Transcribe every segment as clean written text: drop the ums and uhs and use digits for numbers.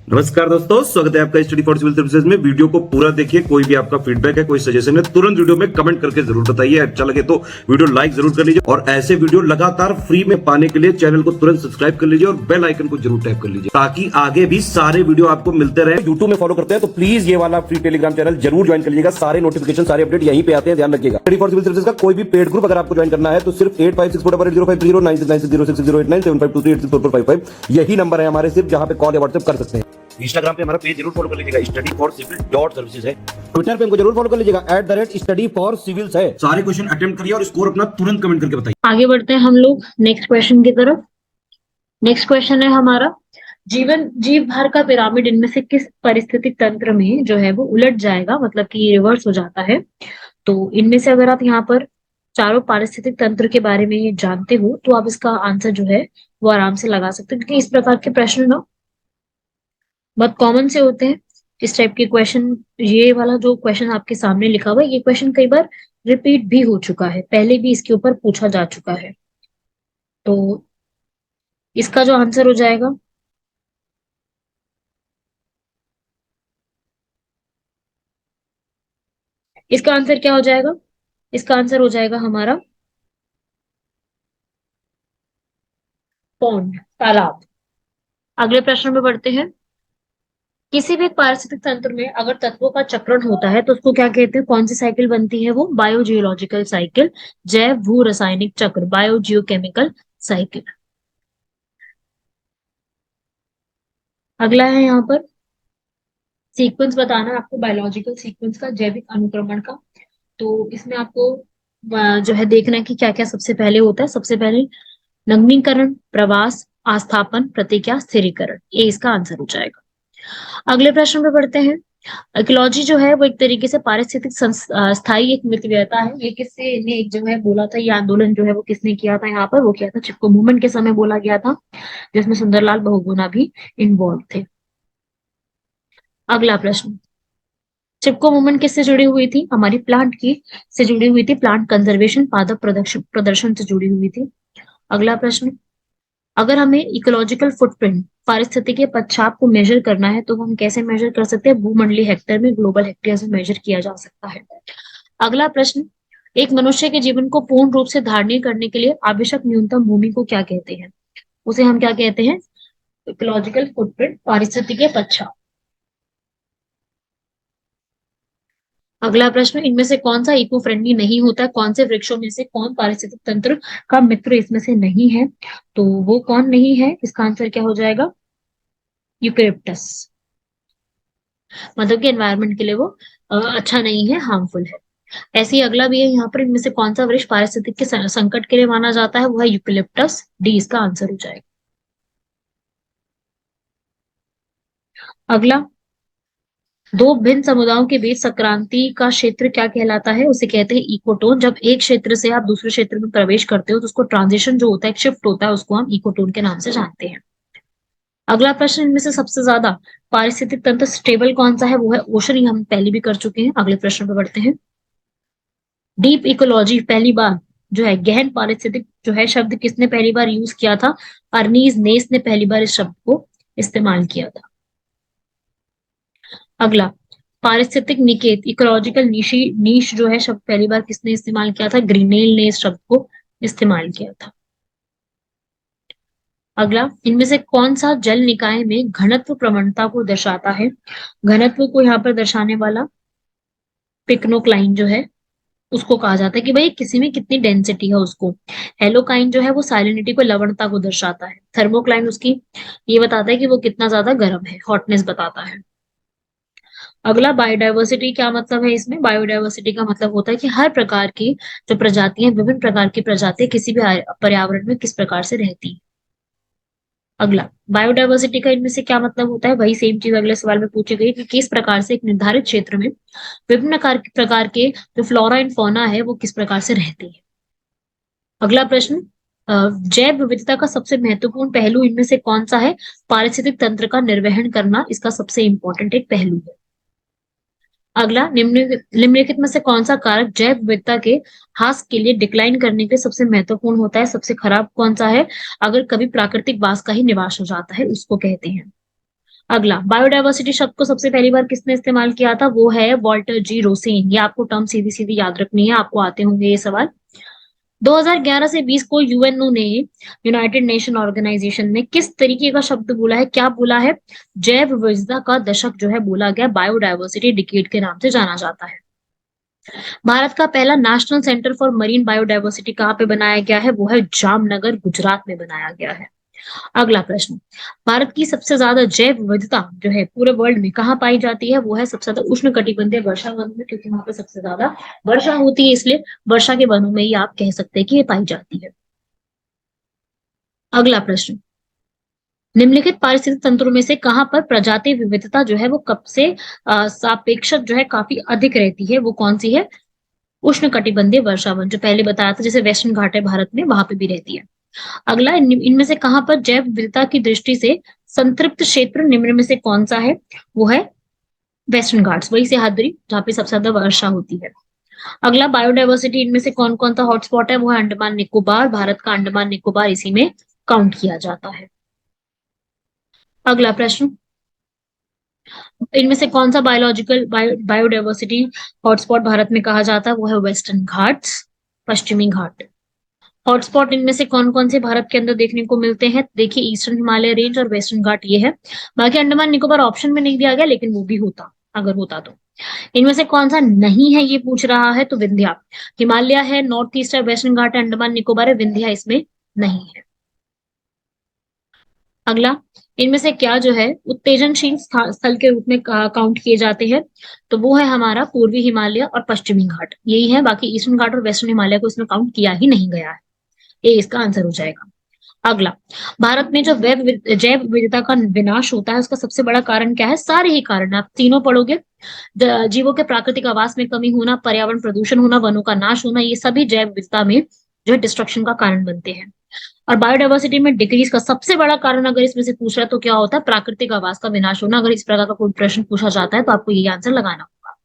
नमस्कार दोस्तों, स्वागत है आपका स्टडी फॉर सिविल सर्विसेज में। वीडियो को पूरा देखिए। कोई भी आपका फीडबैक है, कोई सजेशन है, तुरंत वीडियो में कमेंट करके जरूर बताइए। अच्छा लगे तो वीडियो लाइक जरूर कर लीजिए और ऐसे वीडियो लगातार फ्री में पाने के लिए चैनल को तुरंत सब्सक्राइब कर लीजिए और बेल आइकन को जरूर टैप कर लीजिए ताकि आगे भी सारे वीडियो आपको मिलते रहे। यूट्यूब में फॉलो करते हैं तो प्लीज ये वाला फ्री टेलीग्राम चैनल जरूर ज्वाइन कर लीजिएगा। सारे नोटिफिकेशन, सारे अपडेट यहीं पे आते हैं, ध्यान रखिएगा। स्टडी फॉर सिविल सर्विसेज का कोई भी पेड ग्रुप अगर आपको ज्वाइन करना है तो सिर्फ 8564805309697523860445 यही नंबर है हमारे, सिर्फ जहां पे कॉल या व्हाट्सएप कर सकते हैं। इंस्टाग्राम पे हमारा पेज जरूर फॉलो कर लीजिएगा, studyforcivil.services है। ट्विटर पे हमको जरूर फॉलो कर लीजिएगा, @studyforcivils है। सारे क्वेश्चन अटेम्प्ट करिए और स्कोर अपना तुरंत कमेंट करके बताइए। आगे बढ़ते हैं हम लोग नेक्स्ट क्वेश्चन की तरफ। नेक्स्ट क्वेश्चन है हमारा, जीव भार का पिरामिड इनमें से किस पारिस्थितिक तंत्र में जो है वो उलट जाएगा, मतलब कि रिवर्स हो जाता है। तो इनमें से अगर आप यहाँ पर चारों पारिस्थितिक तंत्र के बारे में जानते हो तो आप इसका आंसर जो है वो आराम से लगा सकते हो, क्योंकि इस प्रकार के प्रश्न ना बहुत कॉमन से होते हैं। इस टाइप के क्वेश्चन, ये वाला जो क्वेश्चन आपके सामने लिखा हुआ है, ये क्वेश्चन कई बार रिपीट भी हो चुका है, पहले भी इसके ऊपर पूछा जा चुका है। तो इसका जो आंसर हो जाएगा, इसका आंसर क्या हो जाएगा? इसका आंसर हो जाएगा हमारा पॉन्ड, तालाब। अगले प्रश्न में बढ़ते हैं। किसी भी पारिस्थितिक तंत्र में अगर तत्वों का चक्रण होता है तो उसको क्या कहते हैं? कौन सी साइकिल बनती है? वो बायोजियोलॉजिकल साइकिल, जैव भू रासायनिक चक्र, बायोजियोकेमिकल साइकिल। अगला है यहाँ पर सीक्वेंस बताना आपको, बायोलॉजिकल सीक्वेंस का, जैविक अनुक्रमण का। तो इसमें आपको जो है देखना है कि क्या क्या सबसे पहले होता है। सबसे पहले नग्नीकरण, प्रवास, आस्थापन, प्रतिक्रिया, स्थिरीकरण, ये इसका आंसर हो जाएगा। अगले प्रश्न पे बढ़ते हैं। इकोलॉजी जो है वो एक तरीके से पारिस्थितिक स्थायी एक मितव्ययता है। ये किससे ने एक जो है बोला था, ये आंदोलन जो है वो किसने किया था? यहाँ पर वो किया था चिपको मूवमेंट के समय बोला गया था, जिसमें सुंदरलाल बहुगुणा भी इन्वॉल्व थे। अगला प्रश्न, चिपको मूवमेंट किससे जुड़ी हुई थी? हमारी प्लांट की से जुड़ी हुई थी, प्लांट कंजर्वेशन, पादप प्रदर्शन प्रदर्शन से जुड़ी हुई थी। अगला प्रश्न, अगर हमें इकोलॉजिकल फुटप्रिंट, पारिस्थितिक पदछाप को मेजर करना है तो हम कैसे मेजर कर सकते हैं? भूमंडलीय हेक्टेयर में, ग्लोबल हेक्टेयर से मेजर किया जा सकता है। अगला प्रश्न, एक मनुष्य के जीवन को पूर्ण रूप से धारणीय करने के लिए आवश्यक न्यूनतम भूमि को क्या कहते हैं? उसे हम क्या कहते हैं? इकोलॉजिकल फुटप्रिंट, पारिस्थितिक पदछाप। अगला प्रश्न, इनमें से कौन सा इको फ्रेंडली नहीं होता है? कौन से वृक्षों में से कौन पारिस्थितिक तंत्र का मित्र इसमें से नहीं है? तो वो कौन नहीं है? इसका आंसर क्या हो जाएगा? यूकेलिप्टस। मतलब कि एनवायरनमेंट के लिए वो अच्छा नहीं है, हार्मफुल है। ऐसे ही अगला भी है यहाँ पर, इनमें से कौन सा वृक्ष पारिस्थितिक के संकट के लिए माना जाता है? वो है यूकेलिप्टस, डी इसका आंसर हो जाएगा। अगला, दो भिन्न समुदायों के बीच संक्रांति का क्षेत्र क्या कहलाता है? उसे कहते हैं इकोटोन। जब एक क्षेत्र से आप दूसरे क्षेत्र में प्रवेश करते हो तो उसको ट्रांजिशन जो होता है, शिफ्ट होता है, उसको हम इकोटोन के नाम से जानते हैं। अगला प्रश्न, इनमें से सबसे ज्यादा पारिस्थितिक तंत्र स्टेबल कौन सा है? वो है ओशन, ये हम पहले भी कर चुके हैं। अगले प्रश्न पे बढ़ते हैं। डीप इकोलॉजी पहली बार जो है, गहन पारिस्थितिक जो है शब्द किसने पहली बार यूज किया था? अर्नीज नेस ने पहली बार इस शब्द को इस्तेमाल किया था। अगला, पारिस्थितिक निकेत, इकोलॉजिकल नीश जो है शब्द पहली बार किसने इस्तेमाल किया था? ग्रीनेल ने इस शब्द को इस्तेमाल किया था। अगला, इनमें से कौन सा जल निकाय में घनत्व प्रवणता को दर्शाता है? घनत्व को यहाँ पर दर्शाने वाला पिक्नोक्लाइन जो है उसको कहा जाता है कि भाई किसी में कितनी डेंसिटी है उसको। हेलोकाइन जो है वो साइलिनिटी को, लवणता को दर्शाता है। थर्मोक्लाइन उसकी ये बताता है कि वो कितना ज्यादा गर्म है, हॉटनेस बताता है। अगला, बायोडायवर्सिटी क्या मतलब है इसमें? बायोडायवर्सिटी का मतलब होता है कि हर प्रकार की जो प्रजातियां, विभिन्न प्रकार की प्रजातियां किसी भी पर्यावरण में किस प्रकार से रहती है। अगला, बायोडायवर्सिटी का इनमें से क्या मतलब होता है? वही सेम चीज अगले सवाल में पूछी गई कि किस प्रकार से एक निर्धारित क्षेत्र में विभिन्न प्रकार के जो फ्लोरा एंड फौना है वो किस प्रकार से रहती है। अगला प्रश्न, जैव विविधता का सबसे महत्वपूर्ण पहलू इनमें से कौन सा है? पारिस्थितिक तंत्र का निर्वहन करना इसका सबसे इंपॉर्टेंट एक पहलू है। अगला, निम्नलिखित में से कौन सा कारक जैव विविधता के ह्रास के लिए, डिक्लाइन करने के लिए सबसे महत्वपूर्ण होता है? सबसे खराब कौन सा है? अगर कभी प्राकृतिक बास का ही निवास हो जाता है उसको कहते हैं। अगला, बायोडायवर्सिटी शब्द को सबसे पहली बार किसने इस्तेमाल किया था? वो है वॉल्टर जी रोसेन। ये आपको टर्म सीधी सीधी याद रखनी है, आपको आते होंगे ये सवाल। 2011 से 20 को यूएनओ ने, यूनाइटेड नेशन ऑर्गेनाइजेशन ने, किस तरीके का शब्द बोला है, क्या बोला है? जैव विविधता का दशक जो है बोला गया, बायोडायवर्सिटी डिकेड के नाम से जाना जाता है। भारत का पहला national centre for marine biodiversity कहाँ पे बनाया गया है? वो है जामनगर, गुजरात में बनाया गया है। अगला प्रश्न, भारत की सबसे ज्यादा जैव विविधता जो है पूरे वर्ल्ड में कहाँ पाई जाती है? वो है सबसे ज्यादा उष्ण कटिबंधीय वर्षा वन में, क्योंकि वहां पे सबसे ज्यादा वर्षा होती है, इसलिए वर्षा के वनों में ही आप कह सकते हैं कि ये पाई जाती है। अगला प्रश्न, निम्नलिखित पारिस्थितिक तंत्रों में से कहां पर प्रजाति विविधता जो है वो कब से सापेक्षक जो है काफी अधिक रहती है? वो कौन सी है? उष्ण कटिबंधीय वर्षावन, जो पहले बताया था, जैसे वेस्टर्न घाट है भारत में, वहां पे भी रहती है। अगला, इनमें से कहां पर जैव विविधता की दृष्टि से संतृप्त क्षेत्र निम्न में से कौन सा है? वो है वेस्टर्न घाट्स, वही सह्याद्री, जहाँ पे सबसे ज्यादा वर्षा होती है। अगला, बायोडायवर्सिटी इनमें से कौन कौन सा हॉटस्पॉट है? वो है अंडमान निकोबार, भारत का अंडमान निकोबार इसी में काउंट किया जाता है। अगला प्रश्न, इनमें से कौन सा बायोडायवर्सिटी हॉटस्पॉट भारत में कहा जाता है? वो है वेस्टर्न घाट्स, पश्चिमी घाट। हॉटस्पॉट इनमें से कौन कौन से भारत के अंदर देखने को मिलते हैं? देखिए, ईस्टर्न हिमालय रेंज और वेस्टर्न घाट ये है। बाकी अंडमान निकोबार ऑप्शन में नहीं दिया गया, लेकिन वो भी होता अगर होता तो। इनमें से कौन सा नहीं है ये पूछ रहा है, तो विंध्या। हिमालय है, नॉर्थ ईस्ट है, वेस्टर्न घाट है, अंडमान निकोबार है, विंध्या इसमें नहीं है। अगला, इनमें से क्या जो है उत्तेजनशील स्थल के रूप में काउंट किए जाते हैं? तो वो है हमारा पूर्वी हिमालय और पश्चिमी घाट, यही है। बाकी ईस्टर्न घाट और वेस्टर्न हिमालय को इसमें काउंट किया ही नहीं गया है। ये इसका आंसर हो जाएगा। अगला, भारत में जो जैव विविधता का विनाश होता है उसका सबसे बड़ा कारण क्या है? सारे ही कारण आप तीनों पढ़ोगे। जीवों के प्राकृतिक आवास में कमी होना, पर्यावरण प्रदूषण होना, वनों का नाश होना, ये सभी जैव विविधता में जो है डिस्ट्रक्शन का कारण बनते हैं। और बायोडायवर्सिटी में डिक्रीज का सबसे बड़ा कारण अगर इसमें से पूछ रहा है तो क्या होता है? प्राकृतिक आवास का विनाश होना। अगर इस प्रकार का कोई प्रश्न पूछा जाता है तो आपको यही आंसर लगाना होगा।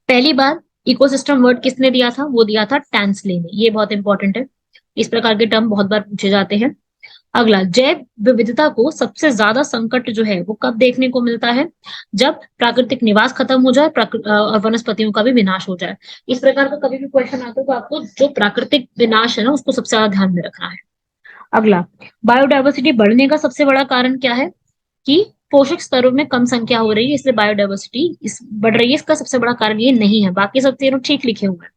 पहली बार इकोसिस्टम वर्ड किसने दिया था? वो दिया था टैंसले ने। ये बहुत इंपॉर्टेंट है, इस प्रकार के टर्म बहुत बार पूछे जाते हैं। अगला, जैव विविधता को सबसे ज्यादा संकट जो है वो कब देखने को मिलता है? जब प्राकृतिक निवास खत्म हो जाए और वनस्पतियों का भी विनाश हो जाए। इस प्रकार का कभी भी क्वेश्चन आता है तो आपको जो प्राकृतिक विनाश है ना उसको सबसे ज्यादा ध्यान में रखना है। अगला, बायोडायवर्सिटी बढ़ने का सबसे बड़ा कारण क्या है? कि पोषक स्तरों में कम संख्या हो रही है, इसलिए बायोडायवर्सिटी बढ़ रही है। इसका सबसे बड़ा कारण ये नहीं है, बाकी सब तीनों ठीक लिखे हुए हैं।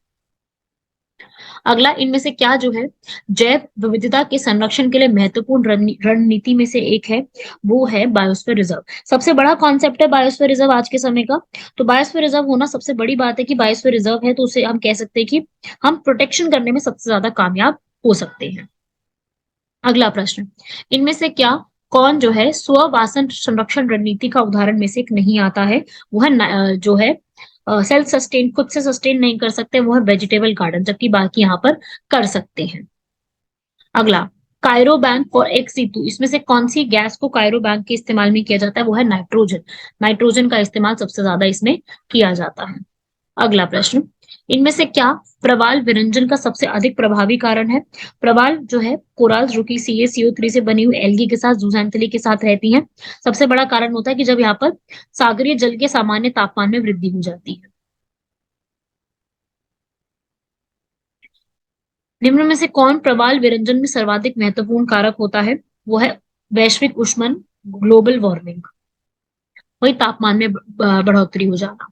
अगला, इनमें से क्या जो है जैव विविधता के संरक्षण के लिए महत्वपूर्ण रणनीति में से एक है? वो है बायोस्फीयर रिजर्व। सबसे बड़ा कॉन्सेप्ट है बायोस्फीयर रिजर्व आज के समय का। तो बायोस्फीयर रिजर्व होना सबसे बड़ी बात है कि बायोस्फीयर रिजर्व है तो उसे हम कह सकते हैं कि हम प्रोटेक्शन करने में सबसे ज्यादा कामयाब हो सकते हैं। अगला प्रश्न, इनमें से क्या कौन जो है स्ववासन संरक्षण रणनीति का उदाहरण में से एक नहीं आता है? वो है जो है सेल्फ सस्टेन, खुद से सस्टेन नहीं कर सकते, वो है वेजिटेबल गार्डन, जबकि बाकी यहाँ पर कर सकते हैं। अगला, कायरो बैंक फॉर एक्स-C2, इसमें से कौन सी गैस को कायरो बैंक के इस्तेमाल में किया जाता है? वो है नाइट्रोजन। नाइट्रोजन का इस्तेमाल सबसे ज्यादा इसमें किया जाता है। अगला प्रश्न, इनमें से क्या प्रवाल विरंजन का सबसे अधिक प्रभावी कारण है? प्रवाल जो है कोराल्स जो कि CaCO3 से बनी हुई एल्गी के साथ, जूसेंटली के साथ रहती हैं। सबसे बड़ा कारण होता है कि जब यहाँ पर सागरीय जल के सामान्य तापमान में वृद्धि हो जाती है। निम्न में से कौन प्रवाल विरंजन में सर्वाधिक महत्वपूर्ण कारक होता है? वो है वैश्विक ऊष्मन, ग्लोबल वार्मिंग, वही तापमान में बढ़ोतरी हो जाना।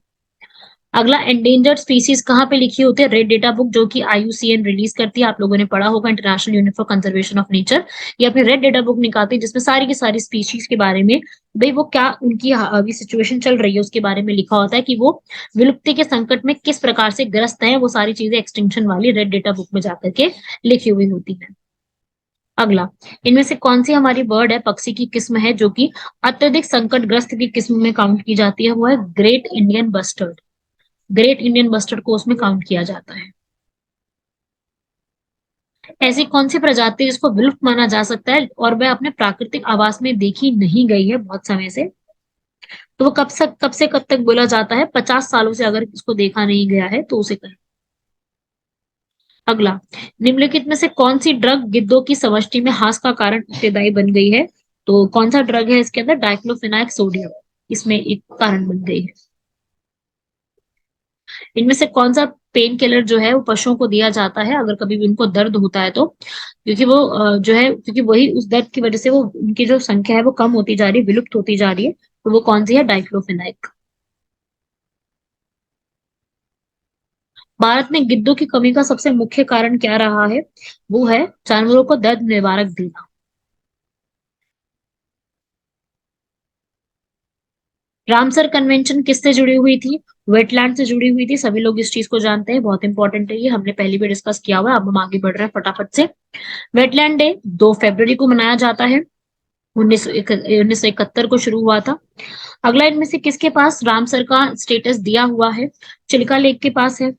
अगला, एंडेंजर्ड स्पीसीज कहाँ पे लिखी होती है? रेड डेटा बुक जो कि IUCN रिलीज करती है, आप लोगों ने पढ़ा होगा, international unit for conservation of nature. ये अपनी रेड डेटा बुक निकालती है जिसमें सारी की सारी स्पीशीज के बारे में, भाई वो क्या उनकी अभी सिचुएशन चल रही है उसके बारे में लिखा होता है कि वो विलुप्ति के संकट में किस प्रकार से ग्रस्त है। वो सारी चीजें एक्सटिंक्शन वाली रेड डेटा बुक में जाकर के लिखी हुई होती है। अगला, इनमें से कौन सी हमारी बर्ड है, पक्षी की किस्म है जो कि अत्यधिक संकटग्रस्त की किस्म में काउंट की जाती है? वो है great Indian bustard. Great Indian bustard को उसमें काउंट किया जाता है। ऐसी कौन सी प्रजाति जिसको विलुप्त माना जा सकता है और वह अपने प्राकृतिक आवास में देखी नहीं गई है बहुत समय से? तो वो कब तक बोला जाता है? 50 सालों से अगर इसको देखा नहीं गया है तो उसे कहें। अगला, निम्नलिखित में से कौन सी ड्रग गिद्धों की समष्टि में हास का कारण उत्तेदायी बन गई है? तो कौन सा ड्रग है इसके अंदर? डाइक्लोफिनाक सोडियम, इसमें एक कारण बन गई है। इनमें से कौन सा पेन किलर जो है वो पशुओं को दिया जाता है अगर कभी भी उनको दर्द होता है तो? क्योंकि वो जो है, क्योंकि वही उस दर्द की वजह से वो उनकी जो संख्या है वो कम होती जा रही है, विलुप्त होती जा रही है। तो वो कौन सी है? डाइक्लोफिनाक। भारत में गिद्धों की कमी का सबसे मुख्य कारण क्या रहा है? वो है जानवरों को दर्द निवारक देना। रामसर कन्वेंशन किससे जुड़ी हुई थी? वेटलैंड से जुड़ी हुई थी। सभी लोग इस चीज को जानते हैं, बहुत इंपॉर्टेंट है ये, हमने पहले भी डिस्कस किया हुआ है। अब हम आगे बढ़ रहे हैं फटाफट से। वेटलैंड डे 2 फरवरी को मनाया जाता है। 1971 को शुरू हुआ था। अगला, इनमें से किसके पास रामसर का स्टेटस दिया हुआ है? चिल्का लेक के पास है।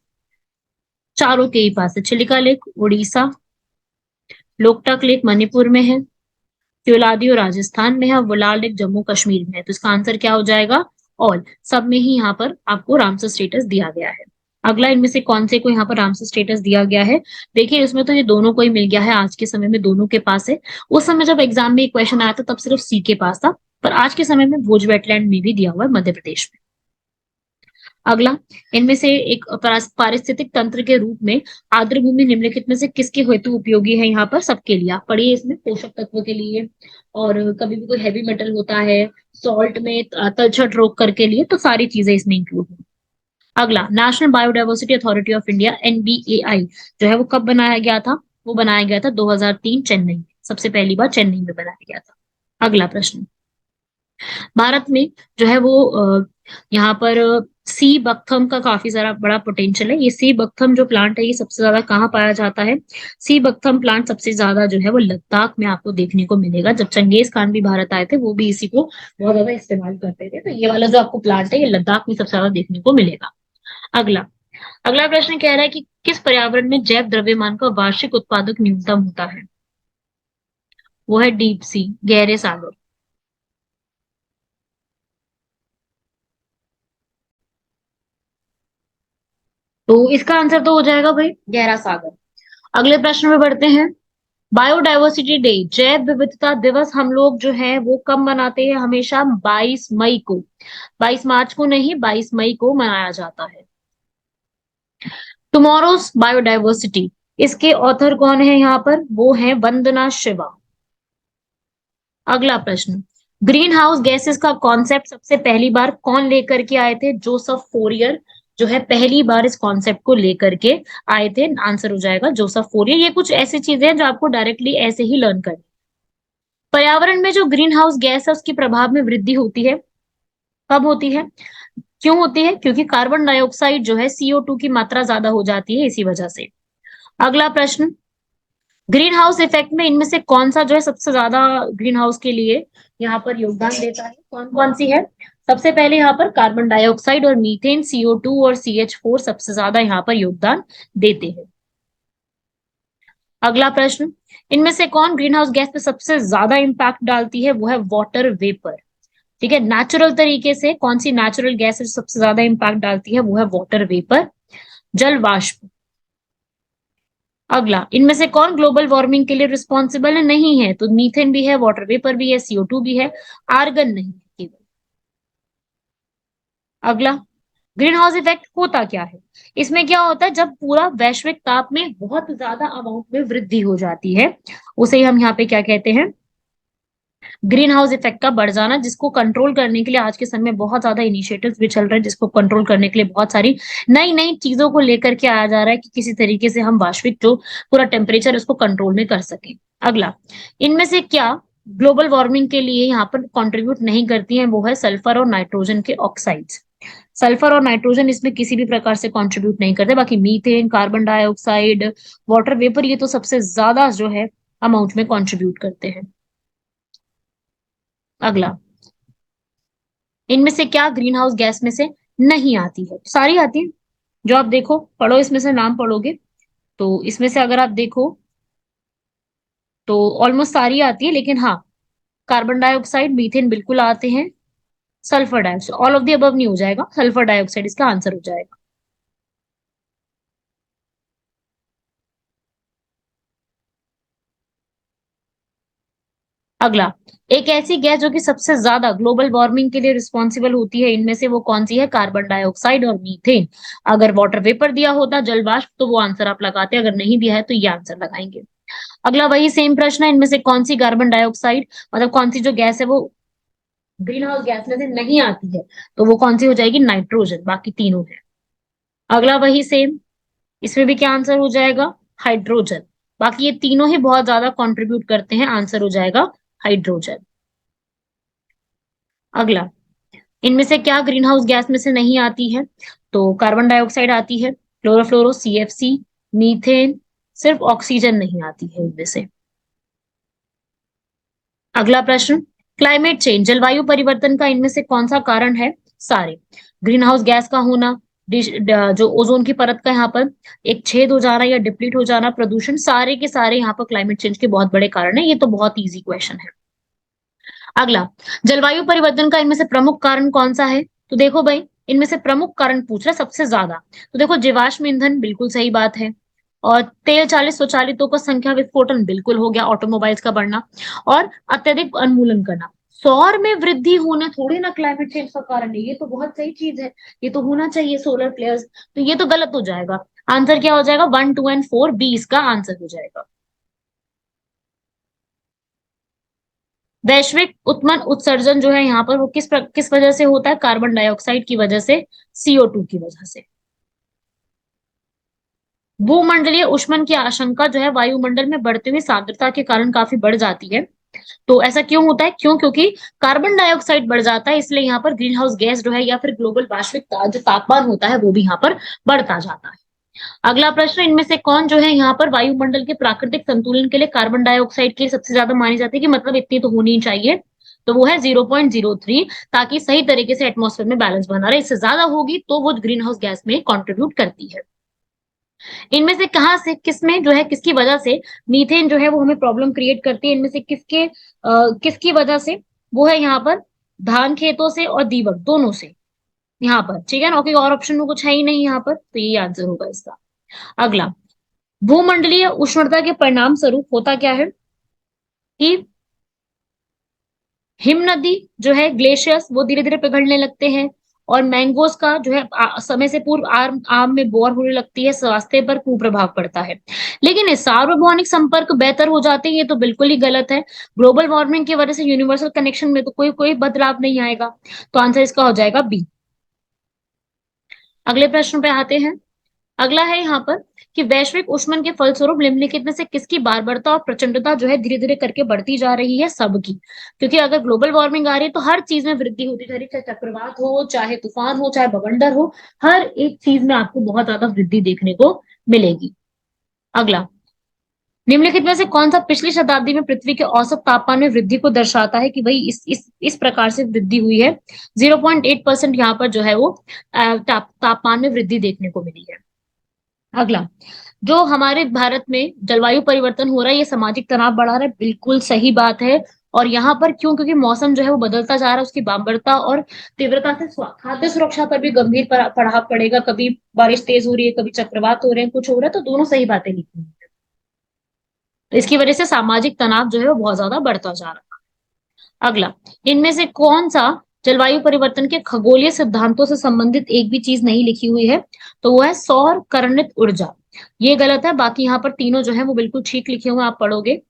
चारों के ही पास है। चिल्का लेक उड़ीसा, लोकटक लेक मणिपुर में है, केवलादियो राजस्थान में है, और वुलार लेक जम्मू कश्मीर में है। तो इसका आंसर क्या हो जाएगा? ऑल। सब में ही यहाँ पर आपको रामसर स्टेटस दिया गया है। अगला, इनमें से कौन से को यहाँ पर रामसर स्टेटस दिया गया है? देखिए, इसमें तो ये दोनों को ही मिल गया है, आज के समय में दोनों के पास है। उस समय जब एग्जाम में क्वेश्चन आया था तब सिर्फ सी के पास था, पर आज के समय में भोज वेटलैंड में भी दिया हुआ है, मध्य प्रदेश में। अगला, इनमें से एक पारिस्थितिक तंत्र के रूप में आर्द्र भूमि निम्नलिखित में से किसके हेतु उपयोगी है? यहाँ पर सबके लिए आप पढ़िए, इसमें पोषक तत्व के लिए, और कभी भी कोई हैवी मेटल होता है, सॉल्ट में तलछट रोक कर के लिए, तो सारी चीजें इसमें इंक्लूड हैं। अगला, national biodiversity authority of India NBAI जो है वो कब बनाया गया था? वो बनाया गया था 2003 चेन्नई में, सबसे पहली बार चेन्नई में बनाया गया था। अगला प्रश्न, भारत में जो है वो यहाँ पर सी बकथम का काफी सारा बड़ा पोटेंशियल है। ये सी बकथम जो प्लांट है ये सबसे ज्यादा कहाँ पाया जाता है? सी बकथम प्लांट सबसे ज्यादा जो है वो लद्दाख में आपको देखने को मिलेगा। जब चंगेज खान भी भारत आए थे वो भी इसी को बहुत ज्यादा इस्तेमाल करते थे। तो ये वाला जो आपको प्लांट है ये लद्दाख में सबसे ज्यादा देखने को मिलेगा। अगला, अगला प्रश्न कह रहा है कि किस पर्यावरण में जैव द्रव्यमान का वार्षिक उत्पादक न्यूनतम होता है? वो है डीप सी, गहरे सागर। तो इसका आंसर तो हो जाएगा भाई गहरा सागर। अगले प्रश्न में बढ़ते हैं। बायोडायवर्सिटी डे, जैव विविधता दिवस, हम लोग जो है वो कब मनाते हैं? हमेशा 22 मई को। 22 मार्च को नहीं, 22 मई को मनाया जाता है। टुमारोज बायोडायवर्सिटी, इसके ऑथर कौन है यहाँ पर? वो है वंदना शिवा। अगला प्रश्न, ग्रीन हाउस गैसेस का कॉन्सेप्ट सबसे पहली बार कौन लेकर के आए थे? जोसेफ फोरियर जो है पहली बार इस कॉन्सेप्ट को लेकर के आए थे। आंसर हो जाएगा जोसेफ फोरियर। ये कुछ ऐसी चीजें हैं जो आपको डायरेक्टली ऐसे ही लर्न करनी। पर्यावरण में जो ग्रीन हाउस गैस है उसकी प्रभाव में वृद्धि होती है। कब होती है? क्यों होती है? क्योंकि कार्बन डाइऑक्साइड जो है CO2 की मात्रा ज्यादा हो जाती है, इसी वजह से। अगला प्रश्न, ग्रीन हाउस इफेक्ट में इनमें से कौन सा जो है सबसे ज्यादा ग्रीन हाउस के लिए यहाँ पर योगदान देता है? कौन कौन सी है? सबसे पहले यहाँ पर कार्बन डाइऑक्साइड और मीथेन, CO2 और CH4 सबसे ज्यादा यहाँ पर योगदान देते हैं। अगला प्रश्न, इनमें से कौन ग्रीन हाउस गैस पे सबसे ज्यादा इंपैक्ट डालती है? वो है वाटर वेपर। ठीक है, नेचुरल तरीके से कौन सी नेचुरल गैस सबसे ज्यादा इंपैक्ट डालती है? वो है वाटर वेपर, जल वाष्प। अगला, इनमें से कौन ग्लोबल वार्मिंग के लिए रिस्पॉन्सिबल है? नहीं है तो मीथेन भी है, वाटर वेपर भी है, CO2 भी है, आर्गन नहीं है केवल। अगला, ग्रीन हाउस इफेक्ट होता क्या है? इसमें क्या होता है, जब पूरा वैश्विक ताप में बहुत ज्यादा अमाउंट में वृद्धि हो जाती है, उसे हम यहाँ पे क्या कहते हैं? ग्रीन हाउस इफेक्ट का बढ़ जाना, जिसको कंट्रोल करने के लिए आज के समय में बहुत ज्यादा इनिशिएटिव्स भी चल रहे हैं, जिसको कंट्रोल करने के लिए बहुत सारी नई नई चीजों को लेकर के आया जा रहा है कि किसी तरीके से हम वार्षिक जो पूरा टेम्परेचर उसको कंट्रोल में कर सके। अगला, इनमें से क्या ग्लोबल वार्मिंग के लिए यहाँ पर कंट्रीब्यूट नहीं करती है? वो है सल्फर और नाइट्रोजन के ऑक्साइड्स। सल्फर और नाइट्रोजन इसमें किसी भी प्रकार से कंट्रीब्यूट नहीं करते। बाकी methane, carbon dioxide, water vapour, ये तो सबसे ज्यादा जो है अमाउंट में कंट्रीब्यूट करते हैं। अगला, इनमें से क्या ग्रीन हाउस गैस में से नहीं आती है? सारी आती है, जो आप देखो पढ़ो, इसमें से नाम पढ़ोगे तो इसमें से अगर आप देखो तो ऑलमोस्ट सारी आती है, लेकिन हाँ, कार्बन डाइऑक्साइड, मीथेन बिल्कुल आते हैं। Sulphur dioxide, all of the above नहीं हो जाएगा, सल्फर डाइऑक्साइड इसका आंसर हो जाएगा। अगला, एक ऐसी गैस जो कि सबसे ज्यादा ग्लोबल वार्मिंग के लिए रिस्पॉन्सिबल होती है, इनमें से वो कौन सी है? कार्बन डाइऑक्साइड और मीथेन। अगर वाटर वेपर दिया होता, जल वाष्प, तो वो आंसर आप लगाते, अगर नहीं दिया है तो ये आंसर लगाएंगे। अगला वही सेम प्रश्न है, इनमें से कौन सी कार्बन डाइऑक्साइड मतलब कौन सी जो गैस है वो ग्रीन हाउस गैस में से नहीं आती है, तो वो कौन सी हो जाएगी? नाइट्रोजन। बाकी तीनों है। अगला वही सेम, इसमें भी क्या आंसर हो जाएगा? हाइड्रोजन। बाकी ये तीनों ही बहुत ज्यादा कंट्रीब्यूट करते हैं, आंसर हो जाएगा हाइड्रोजन। अगला, इनमें से क्या ग्रीन हाउस गैस में से नहीं आती है? तो कार्बन डाइऑक्साइड आती है, क्लोरोफ्लोरो, सीएफसी, मीथेन, सिर्फ ऑक्सीजन नहीं आती है इनमें से। अगला प्रश्न, क्लाइमेट चेंज जलवायु परिवर्तन का इनमें से कौन सा कारण है? सारे। ग्रीन हाउस गैस का होना, जो ओजोन की परत का यहाँ पर एक छेद हो जाना या डिप्लीट हो जाना, प्रदूषण, सारे के सारे यहाँ पर क्लाइमेट चेंज के बहुत बड़े कारण है। ये तो बहुत इजी क्वेश्चन है। अगला, जलवायु परिवर्तन का इनमें से प्रमुख कारण कौन सा है? तो देखो भाई, इनमें से प्रमुख कारण पूछ रहा है सबसे ज्यादा। तो देखो, जीवाश्म ईंधन, बिल्कुल सही बात है। और तेल चालित स्वचालितों का संख्या विस्फोटन, बिल्कुल हो गया, ऑटोमोबाइल्स का बढ़ना। और अत्यधिक उन्मूलन करना। सौर में वृद्धि होना थोड़ी ना क्लाइमेट चेंज का कारण है, ये तो बहुत सही चीज है। ये तो होना चाहिए सोलर प्लेयर्स। तो ये तो गलत हो जाएगा। आंसर क्या हो जाएगा? 1, 2 एंड 4, बी इसका आंसर हो जाएगा। वैश्विक उत्मन उत्सर्जन जो है यहाँ पर वो किस वजह से होता है? कार्बन डाइऑक्साइड की वजह से, CO2 की वजह से। भूमंडलीय ऊष्मन की आशंका जो है वायुमंडल में बढ़ती हुई सांद्रता के कारण काफी बढ़ जाती है। तो ऐसा क्यों होता है? क्योंकि कार्बन डाइऑक्साइड बढ़ जाता है, इसलिए यहाँ पर ग्रीन हाउस गैस जो है या फिर ग्लोबल वार्षिक जो तापमान होता है वो भी यहाँ पर बढ़ता जाता है। अगला प्रश्न, इनमें से कौन जो है यहाँ पर वायुमंडल के प्राकृतिक संतुलन के लिए कार्बन डाइऑक्साइड की सबसे ज्यादा मानी जाती है कि मतलब इतनी तो होनी ही चाहिए? तो वो है 0.03, ताकि सही तरीके से एटमॉस्फेयर में बैलेंस बना रहे। इससे ज्यादा होगी तो वो ग्रीन हाउस गैस में कंट्रीब्यूट करती है। इनमें से कहाँ से किसमें जो है किसकी वजह से मीथेन जो है वो हमें प्रॉब्लम क्रिएट करती है? इनमें से किसकी वजह से? वो है यहाँ पर धान खेतों से और दीमक दोनों से, यहाँ पर, ठीक है ना? क्योंकि और ऑप्शन में कुछ है ही नहीं यहाँ पर, तो यही आंसर होगा इसका। अगला, भूमंडलीय उष्णता के परिणाम स्वरूप होता क्या है कि हिम नदी जो है, ग्लेशियर्स, वो धीरे धीरे पिघलने लगते हैं। और मैंगोस का जो है समय से पूर्व आम आम में बोर होने लगती है, स्वास्थ्य पर कुप्रभाव पड़ता है। लेकिन इस सार्वभौमिक संपर्क बेहतर हो जाते हैं, ये तो बिल्कुल ही गलत है। ग्लोबल वार्मिंग की वजह से यूनिवर्सल कनेक्शन में तो कोई कोई बदलाव नहीं आएगा। तो आंसर इसका हो जाएगा बी। अगले प्रश्न पे आते हैं। अगला है यहाँ पर कि वैश्विक ऊष्मन के फलस्वरूप निम्नलिखित में से किसकी बारबरता और प्रचंडता जो है धीरे धीरे करके बढ़ती जा रही है? सबकी। क्योंकि अगर ग्लोबल वार्मिंग आ रही है तो हर चीज में वृद्धि होती जा रही है, चाहे चक्रवात हो, चाहे तूफान हो, चाहे बवंडर हो, हर एक चीज में आपको बहुत ज्यादा वृद्धि देखने को मिलेगी। अगला, निम्नलिखित में से कौन सा पिछली शताब्दी में पृथ्वी के औसत तापमान में वृद्धि को दर्शाता है कि भाई इस प्रकार से वृद्धि हुई है? 0.8% यहाँ पर जो है वो तापमान में वृद्धि देखने को मिली है। अगला, जो हमारे भारत में जलवायु परिवर्तन हो रहा है, ये सामाजिक तनाव बढ़ा रहा है, बिल्कुल सही बात है। और यहाँ पर क्यों? क्योंकि मौसम जो है वो बदलता जा रहा है, उसकी बर्बरता और तीव्रता से खाद्य सुरक्षा पर भी गंभीर प्रभाव पड़ेगा। कभी बारिश तेज हो रही है, कभी चक्रवात हो रहे हैं, कुछ हो रहा है, तो दोनों सही बातें लिखी हैं। तो इसकी वजह से सामाजिक तनाव जो है वो बहुत ज्यादा बढ़ता जा रहा है। अगला, इनमें से कौन सा जलवायु परिवर्तन के खगोलीय सिद्धांतों से संबंधित एक भी चीज नहीं लिखी हुई है? तो वो है सौर करणित ऊर्जा। ये गलत है, बाकी यहाँ पर तीनों जो है वो बिल्कुल ठीक लिखे हुए, आप पढ़ोगे।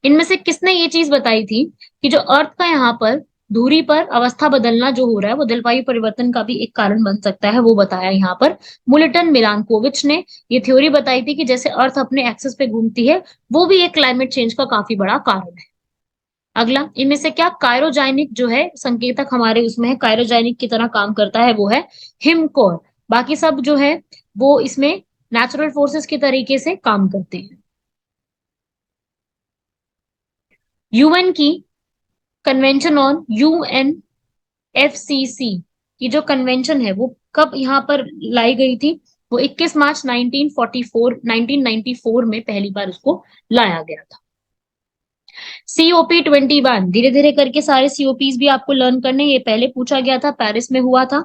इनमें से किसने ये चीज बताई थी कि जो अर्थ का यहाँ पर धुरी पर अवस्था बदलना जो हो रहा है वो जलवायु परिवर्तन का भी एक कारण बन सकता है? वो बताया यहाँ पर मुलेटन मिलानकोविच ने। ये थ्योरी बताई थी कि जैसे अर्थ अपने एक्सिस पे घूमती है, वो भी एक क्लाइमेट चेंज का काफी बड़ा कारण है। अगला, इनमें से क्या कायरोजाइनिक जो है संकेतक हमारे उसमें है, कायरोजाइनिक की तरह काम करता है? वो है हिमकोर। बाकी सब जो है वो इसमें नेचुरल फोर्सेस के तरीके से काम करते हैं। यूएन की कन्वेंशन ऑन UNFCCC की जो कन्वेंशन है वो कब यहाँ पर लाई गई थी? वो 21 मार्च 1994 में पहली बार उसको लाया गया था। COP21, धीरे धीरे करके सारे COPs भी आपको लर्न करने, ये पहले पूछा गया था, पेरिस में हुआ था।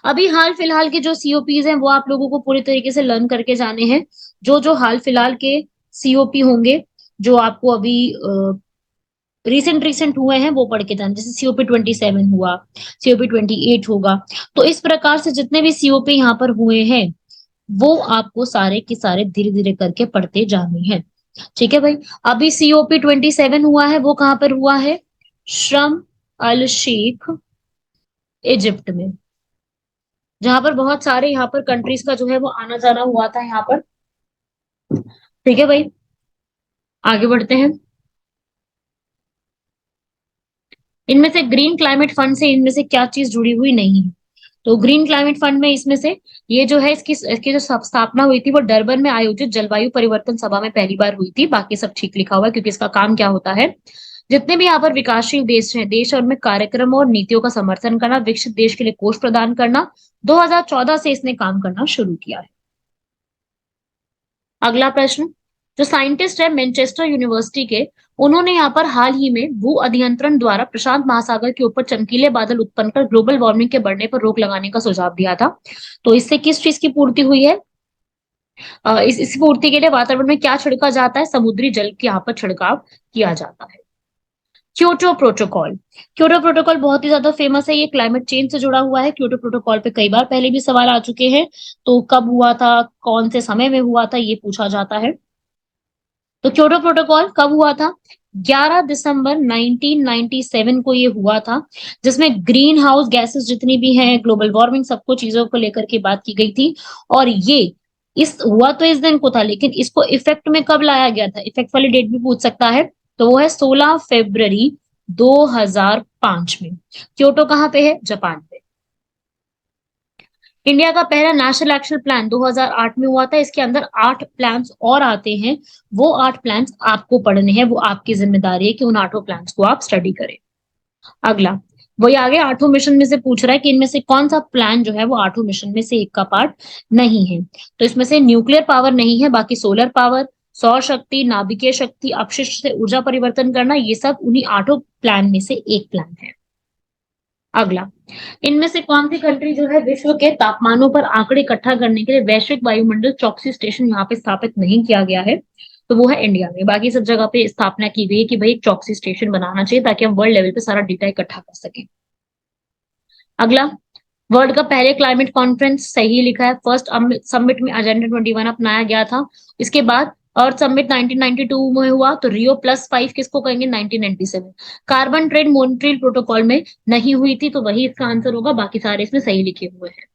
अभी हाल फिलहाल के जो COPs हैं वो आप लोगों को पूरी तरीके से लर्न करके जाने हैं। जो जो हाल फिलहाल के COP होंगे जो आपको अभी रिसेंट हुए हैं वो पढ़ के जाना, जैसे COP 27 हुआ, COP 28 होगा। तो इस प्रकार से जितने भी COP यहाँ पर हुए हैं वो आपको सारे के सारे धीरे धीरे करके पढ़ते जाने हैं। ठीक है भाई। अभी COP 27 हुआ है, वो कहाँ पर हुआ है? श्रम अल शेख, इजिप्ट में, जहां पर बहुत सारे यहाँ पर कंट्रीज का जो है वो आना जाना हुआ था यहाँ पर। ठीक है भाई, आगे बढ़ते हैं। इनमें से ग्रीन क्लाइमेट फंड से इनमें से क्या चीज जुड़ी हुई नहीं है? तो ग्रीन क्लाइमेट फंड में इसमें से ये जो है इसकी जो स्थापना हुई थी वो डरबन में आयोजित जलवायु परिवर्तन सभा में पहली बार हुई थी। बाकी सब ठीक लिखा हुआ है, क्योंकि इसका काम क्या होता है, जितने भी यहाँ पर विकासशील देश हैं, देश और उनमें कार्यक्रमों और नीतियों का समर्थन करना, विकसित देश के लिए कोष प्रदान करना। 2014 से इसने काम करना शुरू किया है। अगला प्रश्न, जो साइंटिस्ट है मैनचेस्टर यूनिवर्सिटी के, उन्होंने यहाँ पर हाल ही में भू अभियंत्रण द्वारा प्रशांत महासागर के ऊपर चमकीले बादल उत्पन्न कर ग्लोबल वार्मिंग के बढ़ने पर रोक लगाने का सुझाव दिया था। तो इससे किस चीज की पूर्ति हुई है? इस पूर्ति के लिए वातावरण में क्या छिड़का जाता है? समुद्री जल के यहाँ पर छिड़काव किया जाता है। क्योटो प्रोटोकॉल, क्योटो प्रोटोकॉल बहुत ही ज्यादा फेमस है, ये क्लाइमेट चेंज से जुड़ा हुआ है। क्योटो प्रोटोकॉल पे कई बार पहले भी सवाल आ चुके हैं। तो कब हुआ था, कौन से समय में हुआ था, ये पूछा जाता है। तो क्योटो प्रोटोकॉल कब हुआ था? 11 दिसंबर 1997 को ये हुआ था, जिसमें ग्रीन हाउस गैसेस जितनी भी हैं, ग्लोबल वार्मिंग, सबको चीजों को लेकर के बात की गई थी। और ये इस हुआ तो इस दिन को था, लेकिन इसको इफेक्ट में कब लाया गया था? इफेक्ट वाली डेट भी पूछ सकता है। तो वो है 16 फरवरी 2005 में। क्योटो कहाँ पे है? जापान पे। इंडिया का पहला नेशनल एक्शन प्लान 2008 में हुआ था। इसके अंदर 8 प्लान्स और आते हैं। वो 8 प्लान्स आपको पढ़ने हैं, वो आपकी जिम्मेदारी है कि उन 8 प्लान्स को आप स्टडी करें। अगला, वही आगे 8 मिशन में से पूछ रहा है कि इनमें से कौन सा प्लान जो है वो 8 मिशन में से एक का पार्ट नहीं है। तो इसमें से न्यूक्लियर पावर नहीं है, बाकी सोलर पावर, सौर शक्ति, नाभिकीय शक्ति, अपशिष्ट से ऊर्जा परिवर्तन करना, ये सब उन्हीं 8 प्लान में से एक प्लान है। अगला, इनमें से कौन सी कंट्री जो है विश्व के तापमानों पर आंकड़े इकट्ठा करने के लिए वैश्विक वायुमंडल चौकसी स्टेशन यहाँ पे स्थापित नहीं किया गया है? तो वो है इंडिया में। बाकी सब जगह पे स्थापना की गई है कि भाई एक चौकसी स्टेशन बनाना चाहिए, ताकि हम वर्ल्ड लेवल पे सारा डेटा इकट्ठा कर सकें। अगला, वर्ल्ड का पहले क्लाइमेट कॉन्फ्रेंस, सही लिखा है, फर्स्ट समिट में एजेंडा 21 अपनाया गया था। इसके बाद अर्थ समिट 1992 में हुआ। तो Rio+5 किसको कहेंगे? 1997। कार्बन ट्रेड मॉन्ट्रियल प्रोटोकॉल में नहीं हुई थी, तो वही इसका आंसर होगा, बाकी सारे इसमें सही लिखे हुए हैं।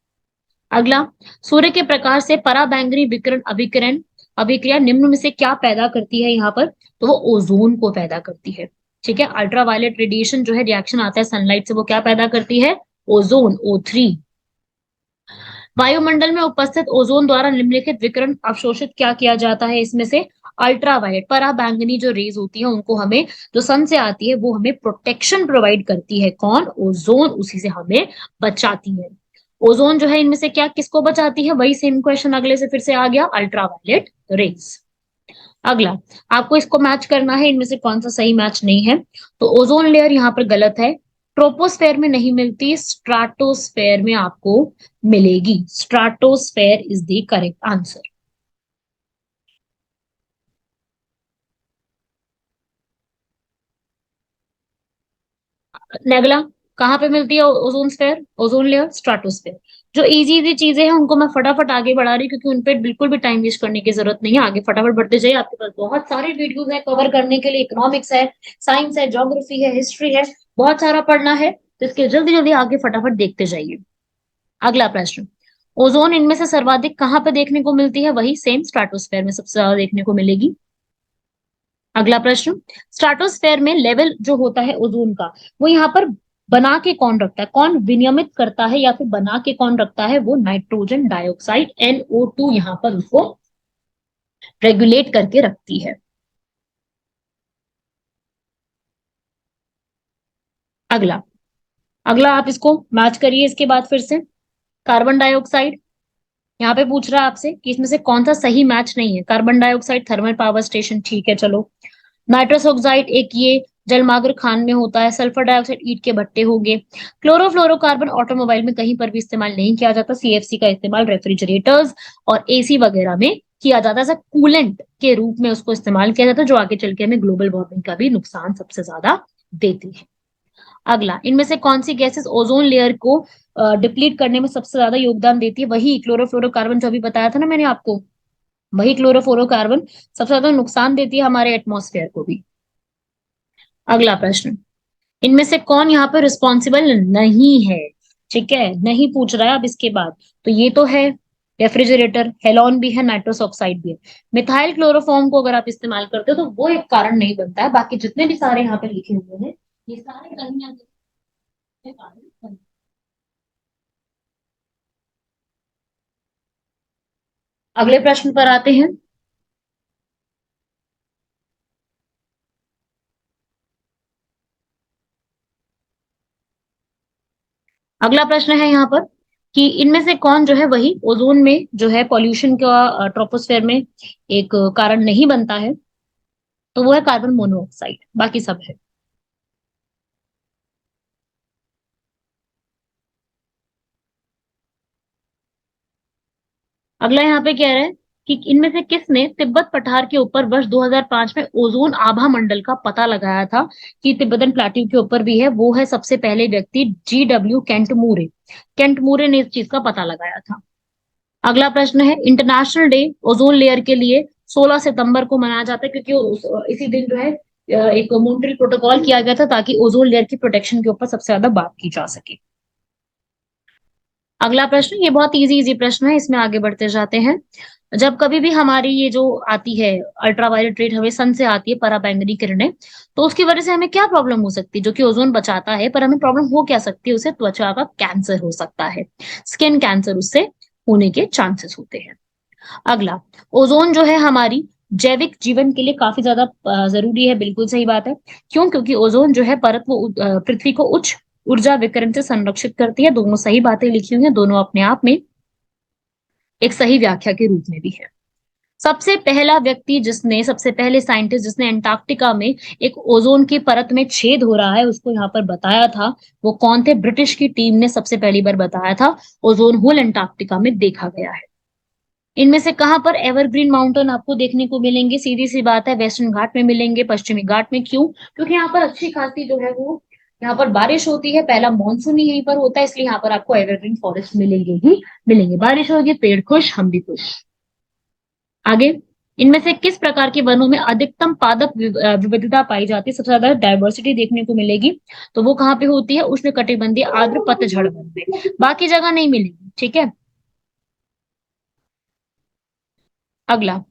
अगला, सूर्य के प्रकाश से पराबैंगनी विकिरण अभिकरण अभिक्रिया निम्न में से क्या पैदा करती है यहाँ पर? तो वो ओजोन को पैदा करती है। ठीक है, अल्ट्रावायलेट रेडिएशन जो है, रिएक्शन आता है सनलाइट से, वो क्या पैदा करती है? Ozone, O3। वायुमंडल में उपस्थित ओजोन द्वारा निम्नलिखित विकिरण अवशोषित क्या किया जाता है? इसमें से अल्ट्रावायलेट पराबैंगनी जो रेज होती है उनको हमें, जो सन से आती है, वो हमें प्रोटेक्शन प्रोवाइड करती है। कौन? ओजोन, उसी से हमें बचाती है। ओजोन जो है इनमें से क्या किसको बचाती है? वही सेम क्वेश्चन अगले से फिर से आ गया, अल्ट्रावायलेट रेज। अगला, आपको इसको मैच करना है, इनमें से कौन सा सही मैच नहीं है। तो ओजोन लेयर यहाँ पर गलत है, ट्रोपोस्फेयर में नहीं मिलती, स्ट्राटोस्फेयर में आपको मिलेगी। Stratosphere is the correct answer. नेगला, कहाँ पे मिलती है ozone sphere, ozone layer? Stratosphere. जो इजी इजी चीजें हैं उनको मैं फटाफट आगे बढ़ा रही हूँ, क्योंकि उनपे बिल्कुल भी टाइम वेस्ट करने की जरूरत नहीं है। आगे फटाफट बढ़ते जाइए, आपके पास बहुत सारे वीडियोस है कवर करने के लिए। इकोनॉमिक्स है, साइंस है, ज्योग्राफी है, हिस्ट्री है, बहुत सारा पढ़ना है, तो इसके जल्दी जल्दी आगे फटाफट देखते जाइए। अगला प्रश्न, ओजोन इनमें से सर्वाधिक कहाँ पे देखने को मिलती है? वही सेम स्ट्राटोस्फेयर में सबसे ज्यादा देखने को मिलेगी। अगला प्रश्न, स्ट्राटोस्फेयर में लेवल जो होता है ओजोन का, वो यहाँ पर बना के कौन रखता है? कौन विनियमित करता है या फिर बना के कौन रखता है? वो नाइट्रोजन डाइऑक्साइड, NO2 यहाँ पर उसको रेगुलेट करके रखती है। अगला, अगला आप इसको मैच करिए इसके बाद फिर से। कार्बन डाइऑक्साइड, यहाँ पे पूछ रहा है आपसे कि इसमें से कौन सा सही मैच नहीं है। Carbon dioxide thermal power station, ठीक है चलो। नाइट्रस ऑक्साइड एक ये जलमार्ग खान में होता है। सल्फर डाइऑक्साइड ईंट के भट्टे हो गए। क्लोरोफ्लोरोकार्बन ऑटोमोबाइल में कहीं पर भी इस्तेमाल नहीं किया जाता। CFC का इस्तेमाल रेफ्रिजरेटर्स और AC वगैरह में किया जाता है, एज कूलेंट के रूप में उसको इस्तेमाल किया जाता है, जो आगे चल के हमें ग्लोबल वार्मिंग का भी नुकसान सबसे ज्यादा देती है। अगला, इनमें से कौन सी गैसेस ओजोन लेयर को डिप्लीट करने में सबसे ज्यादा योगदान देती है? वही क्लोरोफ्लोरोकार्बन जो अभी बताया था ना मैंने आपको, वही क्लोरोफ्लोरोकार्बन सबसे ज्यादा नुकसान देती है हमारे एटमॉस्फेयर को भी। अगला प्रश्न, इनमें से कौन यहाँ पर रिस्पॉन्सिबल नहीं है? ठीक है, नहीं पूछ रहा है अब इसके बाद। तो ये तो है रेफ्रिजरेटर, हेलॉन भी है, नाइट्रस ऑक्साइड भी है। मिथाइल क्लोरोफॉर्म को अगर आप इस्तेमाल करते हो तो वो एक कारण नहीं बनता है, बाकी जितने भी सारे यहाँ पे लिखे हुए हैं ये सारे कहीं ना कहीं कारण बनते हैं। अगले प्रश्न पर आते हैं। अगला प्रश्न है यहाँ पर कि इनमें से कौन जो है वही ओजोन में जो है पॉल्यूशन का ट्रोपोस्फेयर में एक कारण नहीं बनता है? तो वो है कार्बन मोनोऑक्साइड, बाकी सब है। अगला यहाँ पे कह रहे हैं कि इनमें से किसने तिब्बत पठार के ऊपर वर्ष 2005 में ओजोन आभा मंडल का पता लगाया था कि तिब्बतन प्लेट्यू के ऊपर भी है? वो है सबसे पहले व्यक्ति GW केंटमूरे। केंटमूरे ने इस चीज का पता लगाया था। अगला प्रश्न है, इंटरनेशनल डे ओजोन लेयर के लिए 16 सितंबर को मनाया जाता है, क्योंकि इसी दिन जो है एक मॉन्ट्रियल प्रोटोकॉल किया गया था ताकि ओजोन लेयर की प्रोटेक्शन के ऊपर सबसे ज्यादा बात की जा सके। अगला प्रश्न, ये बहुत इजी इजी प्रश्न है, इसमें आगे बढ़ते जाते हैं। जब कभी भी हमारी ये जो आती है अल्ट्रावायलेट रेड हमें सन से आती है, पराबैंगनी किरणें, तो उसकी वजह से हमें क्या प्रॉब्लम हो सकती है? जो कि ओजोन बचाता है, पर हमें प्रॉब्लम हो क्या सकती है? उसे त्वचा का कैंसर हो सकता है, स्किन कैंसर उससे होने के चांसेस होते हैं। अगला, ओजोन जो है हमारी जैविक जीवन के लिए काफी ज्यादा जरूरी है, बिल्कुल सही बात है। क्यों? क्योंकि ओजोन जो है परत वो पृथ्वी को उच्च ऊर्जा विकिरण से संरक्षित करती है। दोनों सही बातें लिखी हुई हैं, दोनों अपने आप में एक सही व्याख्या के रूप में भी है। सबसे पहला व्यक्ति जिसने, सबसे पहले साइंटिस्ट जिसने अंटार्कटिका में एक ओजोन की परत में छेद हो रहा है उसको यहाँ पर बताया था, वो कौन थे? ब्रिटिश की टीम ने सबसे पहली बार बताया था ओजोन होल अंटार्कटिका में देखा गया है। इनमें से कहां पर एवरग्रीन माउंटेन आपको देखने को मिलेंगे? सीधी सी बात है, वेस्टर्न घाट में मिलेंगे, पश्चिमी घाट में। क्यों? क्योंकि यहाँ पर अच्छी खासी जो है वो यहाँ पर बारिश होती है, पहला मानसून ही यहीं पर होता है, इसलिए यहाँ पर आपको एवरग्रीन फॉरेस्ट मिलेंगे ही मिलेंगे। बारिश होगी, पेड़ खुश, हम भी खुश। आगे, इनमें से किस प्रकार के वनों में अधिकतम पादप विविधता पाई जाती है? सबसे ज्यादा डायवर्सिटी देखने को मिलेगी, तो वो कहाँ पे होती है? उष्णकटिबंधीय आर्द्र पतझड़ वन में, बाकी जगह नहीं मिलेगी। ठीक है। अगला,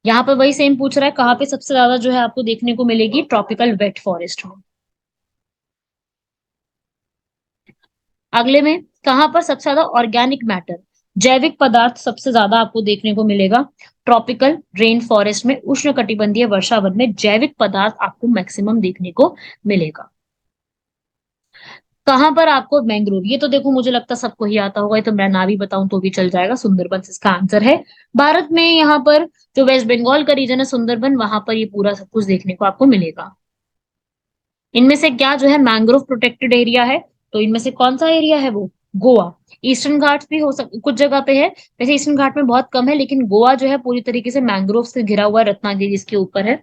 यहाँ पर वही सेम पूछ रहा है, कहाँ पे सबसे ज्यादा जो है आपको देखने को मिलेगी? ट्रॉपिकल वेट फॉरेस्ट में। अगले में, कहाँ पर सबसे ज्यादा ऑर्गेनिक मैटर, जैविक पदार्थ सबसे ज्यादा आपको देखने को मिलेगा? ट्रॉपिकल रेन फॉरेस्ट में, उष्णकटिबंधीय वर्षावन में जैविक पदार्थ आपको मैक्सिमम देखने को मिलेगा। कहाँ पर आपको मैंग्रोव, ये तो देखो मुझे लगता सबको ही आता होगा, ये तो मैं ना भी बताऊं तो भी चल जाएगा, सुंदरबन इसका आंसर है। भारत में यहाँ पर जो वेस्ट बंगाल का रीजन है सुंदरबन, वहां पर ये पूरा सब कुछ देखने को आपको मिलेगा। इनमें से क्या जो है मैंग्रोव प्रोटेक्टेड एरिया है? तो इनमें से कौन सा एरिया है वो? गोवा। ईस्टर्न घाट्स भी कुछ जगह पे है, वैसे ईस्टर्न घाट में बहुत कम है, लेकिन गोवा जो है पूरी तरीके से मैंग्रोव से घिरा हुआ, रत्नागिरी इसके ऊपर है।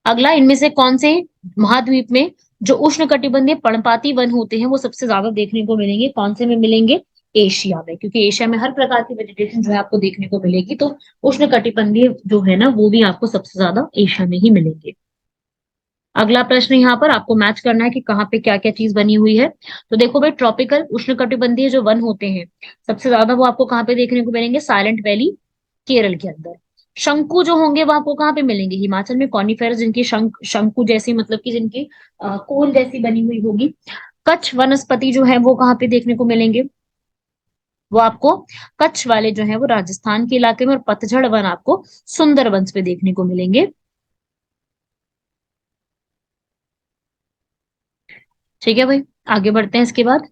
अगला, इनमें से कौन से महाद्वीप में जो उष्णकटिबंधीय पर्णपाती वन होते हैं वो सबसे ज्यादा देखने को मिलेंगे? कौन से में मिलेंगे? एशिया में, क्योंकि एशिया में हर प्रकार की वेजिटेशन जो है आपको देखने को मिलेगी, तो उष्णकटिबंधीय जो है ना वो भी आपको सबसे ज्यादा एशिया में ही मिलेंगे। अगला प्रश्न यहाँ पर आपको मैच करना है कि कहाँ पे क्या क्या चीज बनी हुई है। तो देखो भाई, ट्रॉपिकल उष्णकटिबंधीय जो वन होते हैं सबसे ज्यादा वो आपको कहाँ पे देखने को मिलेंगे? साइलेंट वैली, केरल के अंदर। शंकु जो होंगे वो आपको कहाँ पे मिलेंगे? हिमाचल में, कॉनिफेरस जिनकी शंकु जैसी, मतलब कि जिनकी कोल जैसी बनी हुई होगी। कच्छ वनस्पति जो है वो कहाँ पे देखने को मिलेंगे? वो आपको कच्छ वाले जो है वो राजस्थान के इलाके में, और पतझड़ वन आपको सुंदरबन पे देखने को मिलेंगे। ठीक है भाई, आगे बढ़ते हैं इसके बाद।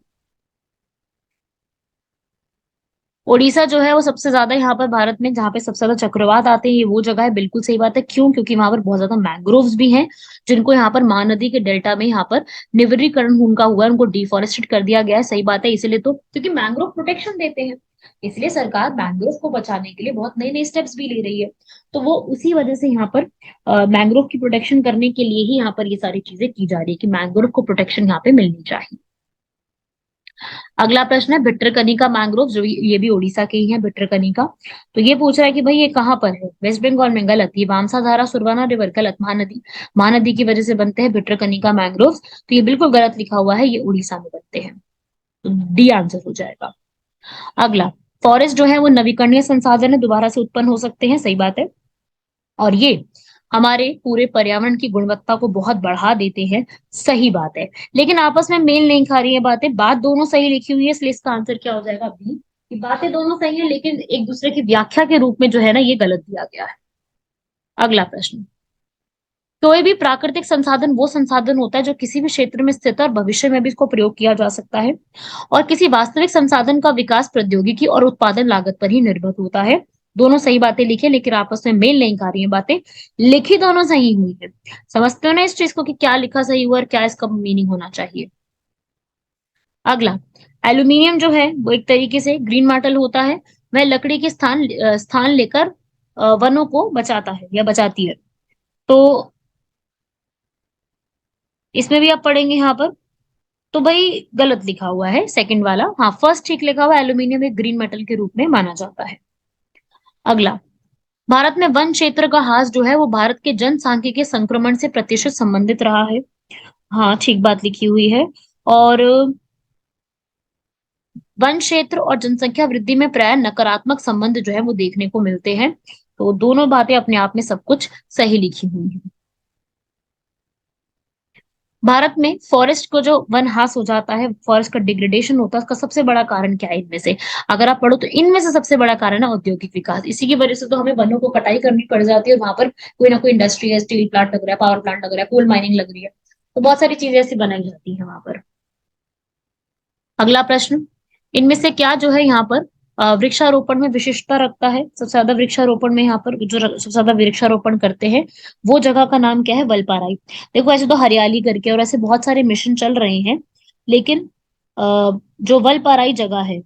ओडिशा जो है वो सबसे ज्यादा यहाँ पर भारत में जहाँ पे सबसे ज्यादा चक्रवात आते हैं, ये वो जगह है, बिल्कुल सही बात है। क्यों? क्योंकि वहां पर बहुत ज्यादा मैंग्रोव्स भी हैं, जिनको यहाँ पर महानदी के डेल्टा में यहाँ पर निवृत्तीकरण उनका हुआ है, उनको डिफॉरेस्टेड कर दिया गया है। सही बात है, इसीलिए तो, क्योंकि मैंग्रोव प्रोटेक्शन देते हैं। इसलिए सरकार मैंग्रोव को बचाने के लिए बहुत नए नए स्टेप्स भी ले रही है। तो वो उसी वजह से यहाँ पर मैंग्रोव की प्रोटेक्शन करने के लिए ही यहाँ पर ये सारी चीजें की जा रही है कि मैंग्रोव को प्रोटेक्शन यहाँ पे मिलनी चाहिए। अगला प्रश्न है भिट्रकनिका मैंग्रोव, जो ये भी उड़ीसा के ही है भिट्रकनिका। तो ये पूछ रहा है कि भाई ये कहाँ पर है? वेस्ट बंगाल में? गलत। ये वामसाधारा सुरवाना रिवर, गलत। महानदी, महानदी की वजह से बनते हैं भिट्रकनिका मैंग्रोव, तो ये बिल्कुल गलत लिखा हुआ है, ये उड़ीसा में बनते हैं। तो डी आंसर हो जाएगा। अगला, फॉरेस्ट जो है वो नवीकरणीय संसाधन है, दोबारा से उत्पन्न हो सकते हैं, सही बात है। और ये हमारे पूरे पर्यावरण की गुणवत्ता को बहुत बढ़ा देते हैं, सही बात है। लेकिन आपस में मेल नहीं खा रही है बातें, बात दोनों सही लिखी हुई है, इसलिए इसका आंसर क्या हो जाएगा? बी, कि बातें दोनों सही है लेकिन एक दूसरे की व्याख्या के रूप में जो है ना ये गलत दिया गया है। अगला प्रश्न, कोई भी प्राकृतिक संसाधन वो संसाधन होता है जो किसी भी क्षेत्र में स्थित है और भविष्य में भी इसको प्रयोग किया जा सकता है, और किसी वास्तविक संसाधन का विकास प्रौद्योगिकी और उत्पादन लागत पर ही निर्भर होता है। दोनों सही बातें लिखी, लेकिन आपस में मेल नहीं खा रही है बातें, लिखी दोनों सही हुई है। समझते हो ना इस चीज को कि क्या लिखा सही हुआ और क्या इसका मीनिंग होना चाहिए। अगला, एल्यूमिनियम जो है वो एक तरीके से ग्रीन मेटल होता है, वह लकड़ी के स्थान लेकर वनों को बचाता है या बचाती है। तो इसमें भी आप पढ़ेंगे यहाँ पर, तो भाई गलत लिखा हुआ है सेकंड वाला, हाँ फर्स्ट ठीक लिखा हुआ है, एल्यूमिनियम एक ग्रीन मेटल के रूप में माना जाता है। अगला, भारत में वन क्षेत्र का ह्रास जो है वो भारत के जनसांख्यिकीय संक्रमण से प्रतिशत संबंधित रहा है, हाँ ठीक बात लिखी हुई है। और वन क्षेत्र और जनसंख्या वृद्धि में प्राय नकारात्मक संबंध जो है वो देखने को मिलते हैं। तो दोनों बातें अपने आप में सब कुछ सही लिखी हुई हैं। भारत में फॉरेस्ट को जो वन ह्रास हो जाता है, फॉरेस्ट का डिग्रेडेशन होता है, उसका सबसे बड़ा कारण क्या है इनमें से? अगर आप पढ़ो तो इनमें से सबसे बड़ा कारण है औद्योगिक विकास। इसी की वजह से तो हमें वनों को कटाई करनी पड़ जाती है और वहां पर कोई ना कोई इंडस्ट्री है, स्टील प्लांट लग रहा है, पावर प्लांट लग रहा है, कोल माइनिंग लग रही है, तो बहुत सारी चीजें ऐसी बनाई जाती है वहां पर। अगला प्रश्न, इनमें से क्या जो है यहाँ पर वृक्षारोपण में विशिष्टता रखता है? सबसे ज्यादा वृक्षारोपण में यहाँ पर जो सबसे ज्यादा वृक्षारोपण करते हैं वो जगह का नाम क्या है? वलपाराई। देखो ऐसे तो हरियाली करके और ऐसे बहुत सारे मिशन चल रहे हैं, लेकिन जो वलपाराई जगह है,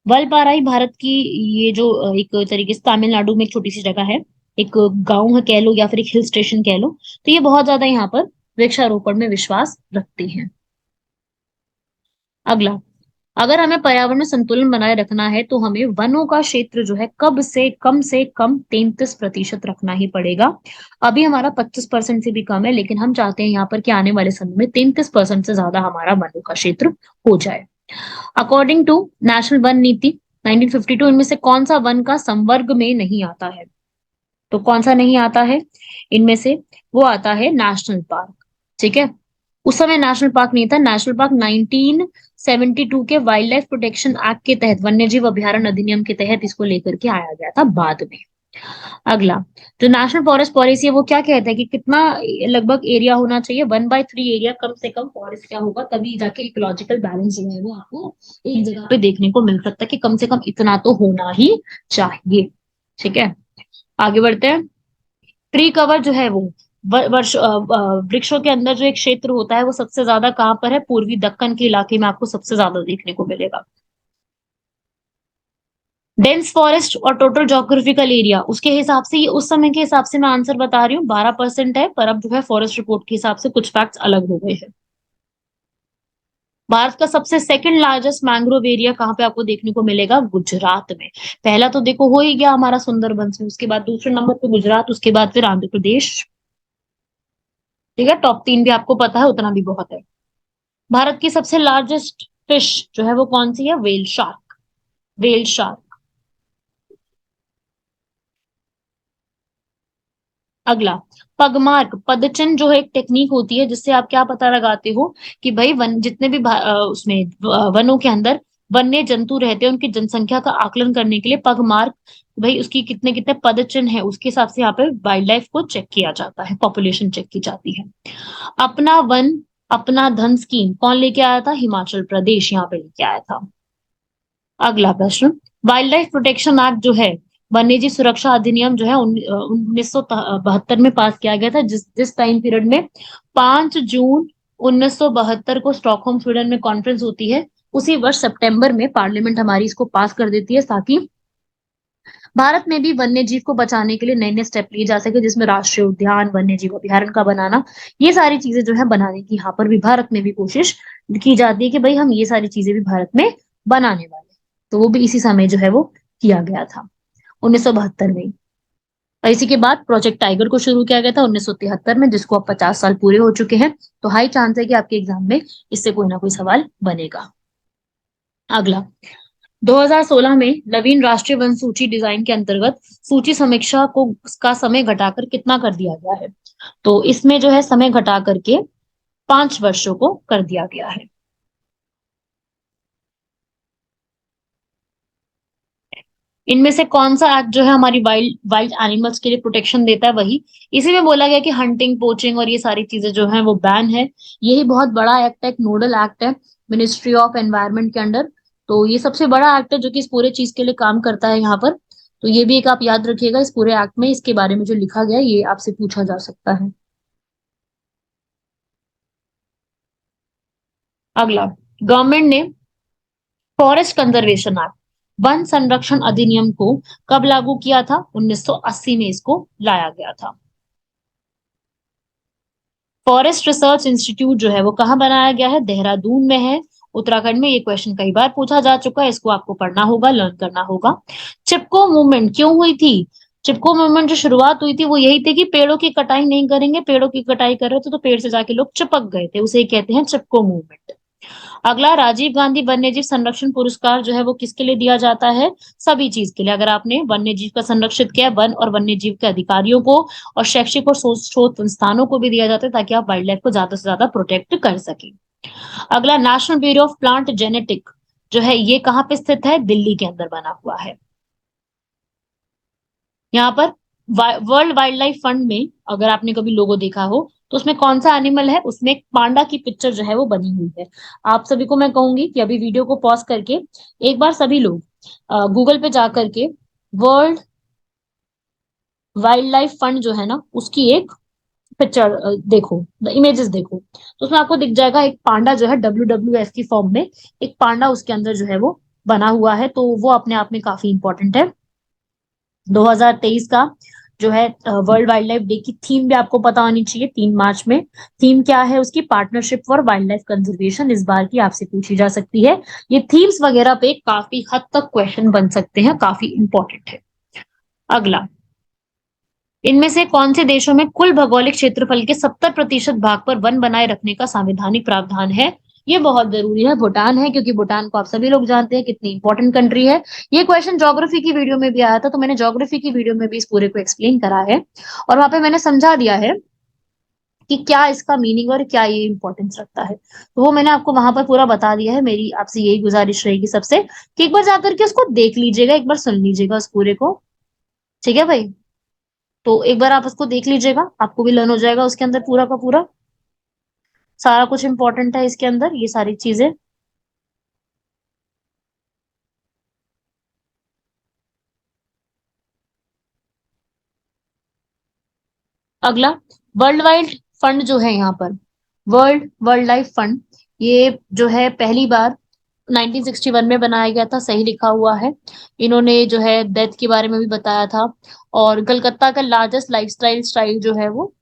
वलपाराई भारत की ये जो एक तरीके से तमिलनाडु में एक छोटी सी जगह है, एक गांव है कह लो या फिर एक हिल स्टेशन कह लो, तो ये बहुत ज्यादा यहाँ पर वृक्षारोपण में विश्वास रखती है। अगला, अगर हमें पर्यावरण में संतुलन बनाए रखना है तो हमें वनों का क्षेत्र जो है कब से कम 33% रखना ही पड़ेगा। अभी हमारा 25% से भी कम है, लेकिन हम चाहते हैं यहाँ पर कि आने वाले समय में 33% से ज्यादा हमारा वनों का क्षेत्र हो जाए। अकॉर्डिंग टू नेशनल वन नीति 1952, इनमें से कौन सा वन का संवर्ग में नहीं आता है? तो कौन सा नहीं आता है इनमें से? वो आता है नेशनल पार्क, ठीक है। उस समय नेशनल पार्क नहीं था, नेशनल पार्क 1972 के वाइल्ड लाइफ प्रोटेक्शन एक्ट के तहत, वन्य जीव अभ्यारण्य अधिनियम के तहत इसको लेकर के आया गया था बाद में। अगला, जो नेशनल फॉरेस्ट पॉलिसी है वो क्या कहता है कि कितना लगभग एरिया होना चाहिए? 1/3 एरिया कम से कम फॉरेस्ट क्या होगा, तभी जाके इकोलॉजिकल बैलेंस जो है वो आपको एक जगह पे देखने को मिल सकता है कि कम से कम इतना तो होना ही चाहिए, ठीक है। आगे बढ़ते हैं। ट्री कवर जो है वो वृक्षों के अंदर जो एक क्षेत्र होता है वो सबसे ज्यादा कहाँ पर है? पूर्वी दक्कन के इलाके में आपको सबसे ज्यादा देखने को मिलेगा। डेंस फॉरेस्ट और टोटल जोग्राफिकल एरिया उसके हिसाब से, ये उस समय के हिसाब से मैं आंसर बता रही हूँ, 12% है, पर अब जो है फॉरेस्ट रिपोर्ट के हिसाब से कुछ फैक्ट्स अलग हो गए हैं। भारत का सबसे सेकंड लार्जेस्ट मैंग्रोव एरिया कहाँ पे आपको देखने को मिलेगा? गुजरात में। पहला तो देखो हो ही गया हमारा सुंदरबन से, उसके बाद दूसरे नंबर पे गुजरात, उसके बाद फिर आंध्र प्रदेश, ठीक है। टॉप 3 भी आपको पता है, उतना भी बहुत है। भारत की सबसे लार्जेस्ट फिश जो है वो कौन सी है? Whale shark, whale shark. अगला, पगमार्क पदचिन्ह जो है एक टेक्निक होती है जिससे आप क्या पता लगाते हो कि भाई वन जितने भी उसमें वनों के अंदर वन्य जंतु रहते हैं उनकी जनसंख्या का आकलन करने के लिए पगमार्क, भाई उसकी कितने कितने पदचिन्ह है उसके हिसाब से यहाँ पे वाइल्ड लाइफ को चेक किया जाता है, पॉपुलेशन चेक की जाती है। अपना वन अपना धन स्कीम कौन लेके आया था? हिमाचल प्रदेश यहाँ पे लेके आया था। अगला प्रश्न, वाइल्ड लाइफ प्रोटेक्शन एक्ट जो है, वन्यजीव सुरक्षा अधिनियम जो है 1972 में पास किया गया था, जिस टाइम पीरियड में 5 जून 1972 को स्टॉकहोम स्वीडन में कॉन्फ्रेंस होती है, उसी वर्ष सितंबर में पार्लियामेंट हमारी इसको पास कर देती है, ताकि भारत में भी वन्य जीव को बचाने के लिए नए नए स्टेप लिए जा सके, जिसमें राष्ट्रीय उद्यान, वन्य जीव अभयारण्य का बनाना, ये सारी चीजें जो है बनाने की यहाँ पर भी भारत में भी कोशिश की जाती है कि भाई हम ये सारी चीजें भी भारत में बनाने वाले हैं। तो वो भी इसी समय जो है वो किया गया था 1972 में। और इसी के बाद प्रोजेक्ट टाइगर को शुरू किया गया था 1973 में, जिसको अब 50 साल पूरे हो चुके हैं। तो हाई चांस है कि आपके एग्जाम में इससे कोई ना कोई सवाल बनेगा। अगला, 2016 में नवीन राष्ट्रीय वन सूची डिजाइन के अंतर्गत सूची समीक्षा को का समय घटाकर कितना कर दिया गया है? तो इसमें जो है समय घटा करके 5 वर्षों को कर दिया गया है। इनमें से कौन सा एक्ट जो है हमारी वाइल्ड वाइल्ड एनिमल्स के लिए प्रोटेक्शन देता है? वही इसी में बोला गया कि हंटिंग, पोचिंग और ये सारी चीजें जो है वो बैन है। यही बहुत बड़ा एक्ट है, एक नोडल एक्ट है मिनिस्ट्री ऑफ एनवायरनमेंट के अंडर। तो ये सबसे बड़ा एक्ट है जो कि इस पूरे चीज के लिए काम करता है यहाँ पर। तो ये भी एक आप याद रखिएगा, इस पूरे एक्ट में इसके बारे में जो लिखा गया है ये आपसे पूछा जा सकता है। अगला, गवर्नमेंट ने फॉरेस्ट कंजर्वेशन एक्ट, वन संरक्षण अधिनियम को कब लागू किया था? 1980 में इसको लाया गया था। फॉरेस्ट रिसर्च इंस्टीट्यूट जो है वो कहाँ बनाया गया है? देहरादून में है, उत्तराखंड में। ये क्वेश्चन कई बार पूछा जा चुका है, इसको आपको पढ़ना होगा, लर्न करना होगा। चिपको मूवमेंट क्यों हुई थी? चिपको मूवमेंट जो शुरुआत हुई थी वो यही थी कि पेड़ों की कटाई नहीं करेंगे, पेड़ों की कटाई कर रहे थे तो पेड़ से जाके लोग चिपक गए थे, उसे ही कहते हैं चिपको मूवमेंट। अगला, राजीव गांधी वन्यजीव संरक्षण पुरस्कार जो है वो किसके लिए दिया जाता है? सभी चीज के लिए। अगर आपने वन्यजीव का संरक्षित किया, वन और वन्यजीव के अधिकारियों को और शैक्षिक और शोध संस्थानों को भी दिया जाता है, ताकि आप वाइल्ड लाइफ को ज्यादा से ज्यादा प्रोटेक्ट कर सके। अगला, national bureau of plant genetic जो है ये कहाँ पे स्थित है? दिल्ली के अंदर बना हुआ है। यहाँ पर वर्ल्ड वाइल्ड लाइफ फंड में अगर आपने कभी लोगो देखा हो तो उसमें कौन सा एनिमल है? उसमें एक पांडा की पिक्चर जो है वो बनी हुई है। आप सभी को मैं कहूंगी कि अभी वीडियो को पॉज करके एक बार सभी लोग गूगल पे जा करके वर्ल्ड वाइल्ड लाइफ फंड जो है ना उसकी एक पिक्चर देखो, द इमेजेस देखो, तो उसमें आपको दिख जाएगा एक पांडा जो है WWF की फॉर्म में, एक पांडा उसके अंदर जो है वो बना हुआ है। तो वो अपने आप में काफी इंपॉर्टेंट है। 2023 का जो है वर्ल्ड वाइल्ड लाइफ डे की थीम भी आपको पता होनी चाहिए। 3 मार्च में थीम क्या है उसकी? Partnership for wild life conservation. इस बार की आपसे पूछी जा सकती है। ये थीम्स वगैरह पे काफी हद तक क्वेश्चन बन सकते हैं, काफी इंपॉर्टेंट है। अगला, इनमें से कौन से देशों में कुल भौगोलिक क्षेत्रफल के 70% भाग पर वन बनाए रखने का संवैधानिक प्रावधान है? ये बहुत जरूरी है, भूटान है, क्योंकि भूटान को आप सभी लोग जानते हैं कितनी इंपॉर्टेंट कंट्री है। ये क्वेश्चन ज्योग्राफी की वीडियो में भी आया था, तो मैंने ज्योग्राफी की वीडियो में भी इस पूरे को एक्सप्लेन करा है और वहां पे मैंने समझा दिया है कि क्या इसका मीनिंग और क्या ये इंपॉर्टेंस रखता है। तो वो मैंने आपको वहां पर पूरा बता दिया है। मेरी आपसे यही गुजारिश रहेगी सबसे कि एक बार जाकर के उसको देख लीजिएगा, एक बार सुन लीजिएगा उस पूरे को। ठीक है भाई? तो एक बार आप उसको देख लीजिएगा, आपको भी लर्न हो जाएगा उसके अंदर पूरा का पूरा सारा कुछ इंपॉर्टेंट है इसके अंदर, ये सारी चीजें। अगला, वर्ल्ड वाइल्ड फंड जो है यहाँ पर, वर्ल्ड वाइल्ड लाइफ फंड, ये जो है पहली बार 1961 में बनाया गया था, सही लिखा हुआ है। इन्होंने जो है डेथ के बारे में भी बताया था। और कलकत्ता का लार्जेस्ट लाइफस्टाइल स्टाइल जो है वो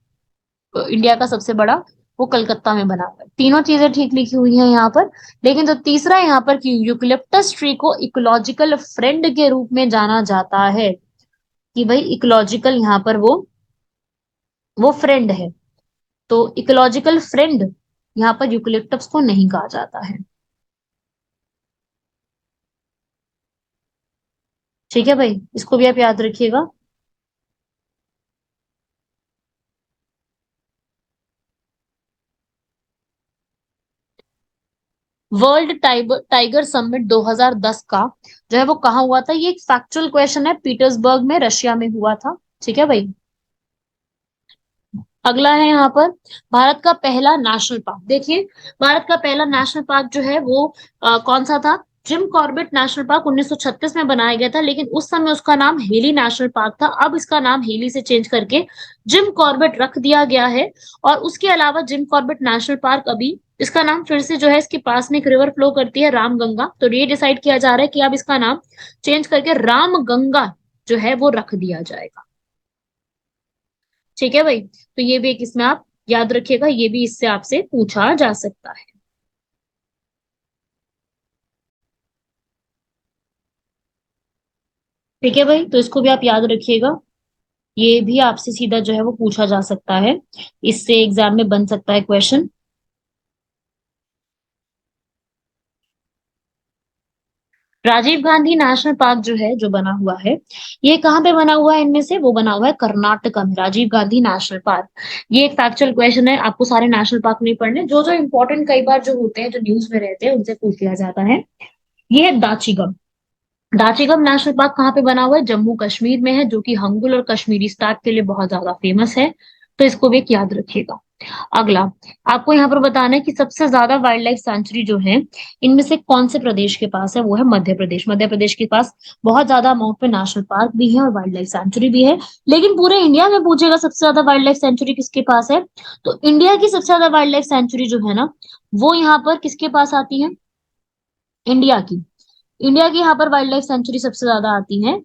इंडिया का सबसे बड़ा, वो कलकत्ता में बना हुआ है। तीनों चीजें ठीक लिखी हुई हैं यहाँ पर। लेकिन जो तीसरा यहाँ पर कि यूकलिप्टस ट्री को इकोलॉजिकल फ्रेंड के रूप में जाना जाता है, कि भाई इकोलॉजिकल यहाँ पर वो फ्रेंड है। तो इकोलॉजिकल फ्रेंड यहाँ पर यूकलिप्टस को नहीं कहा जाता है। ठीक है भाई, इसको भी आप याद रखिएगा। वर्ल्ड टाइगर समिट 2010 का जो है वो कहाँ हुआ था? ये एक फैक्चुअल क्वेश्चन है, पीटर्सबर्ग में रशिया में हुआ था। ठीक है भाई? अगला है यहाँ पर भारत का पहला नेशनल पार्क। देखिए, भारत का पहला नेशनल पार्क जो है वो कौन सा था? जिम कॉर्बेट नेशनल पार्क 1936 में बनाया गया था, लेकिन उस समय उसका नाम हेली नेशनल पार्क था। अब इसका नाम हेली से चेंज करके जिम कॉर्बेट रख दिया गया है। और उसके अलावा जिम कॉर्बेट नेशनल पार्क अभी इसका नाम फिर से जो है, इसके पास में एक रिवर फ्लो करती है रामगंगा, तो ये डिसाइड किया जा रहा है कि अब इसका नाम चेंज करके रामगंगा जो है वो रख दिया जाएगा। ठीक है भाई, तो ये भी एक इसमें आप याद रखिएगा, ये भी इससे आपसे पूछा जा सकता है। ठीक है भाई, तो इसको भी आप याद रखिएगा, ये भी आपसे सीधा जो है वो पूछा जा सकता है, इससे एग्जाम में बन सकता है question. Rajiv Gandhi national park जो है, जो बना हुआ है, ये कहाँ पे बना हुआ है इनमें से? वो बना हुआ है कर्नाटका में, राजीव गांधी नेशनल पार्क। ये एक फैक्चुअल क्वेश्चन है, आपको सारे नेशनल पार्क नहीं पढ़ने, जो जो इंपॉर्टेंट कई बार जो होते हैं, जो न्यूज में रहते हैं, उनसे पूछ लिया जाता है। ये है दाचीगम। दाचीगम नेशनल पार्क कहाँ पे बना हुआ है? जम्मू कश्मीर में है, जो कि हंगुल और कश्मीरी स्टार्क के लिए बहुत ज्यादा फेमस है, तो इसको भी एक याद रखिएगा। अगला, आपको यहाँ पर बताना है कि सबसे ज्यादा वाइल्ड लाइफ सेंचुरी जो है, इनमें से कौन से प्रदेश के पास है? वो है मध्य प्रदेश। मध्य प्रदेश के पास बहुत ज्यादा अमाउंट में नेशनल पार्क भी है और वाइल्ड लाइफ सेंचुरी भी है। लेकिन पूरे इंडिया में पूछेगा सबसे ज्यादा वाइल्ड लाइफ सेंचुरी किसके पास है, तो इंडिया की सबसे ज्यादा वाइल्ड लाइफ सेंचुरी जो है ना, वो यहाँ पर किसके पास आती है? इंडिया की। इंडिया की यहाँ पर वाइल्ड लाइफ सेंचुरी सबसे ज्यादा आती है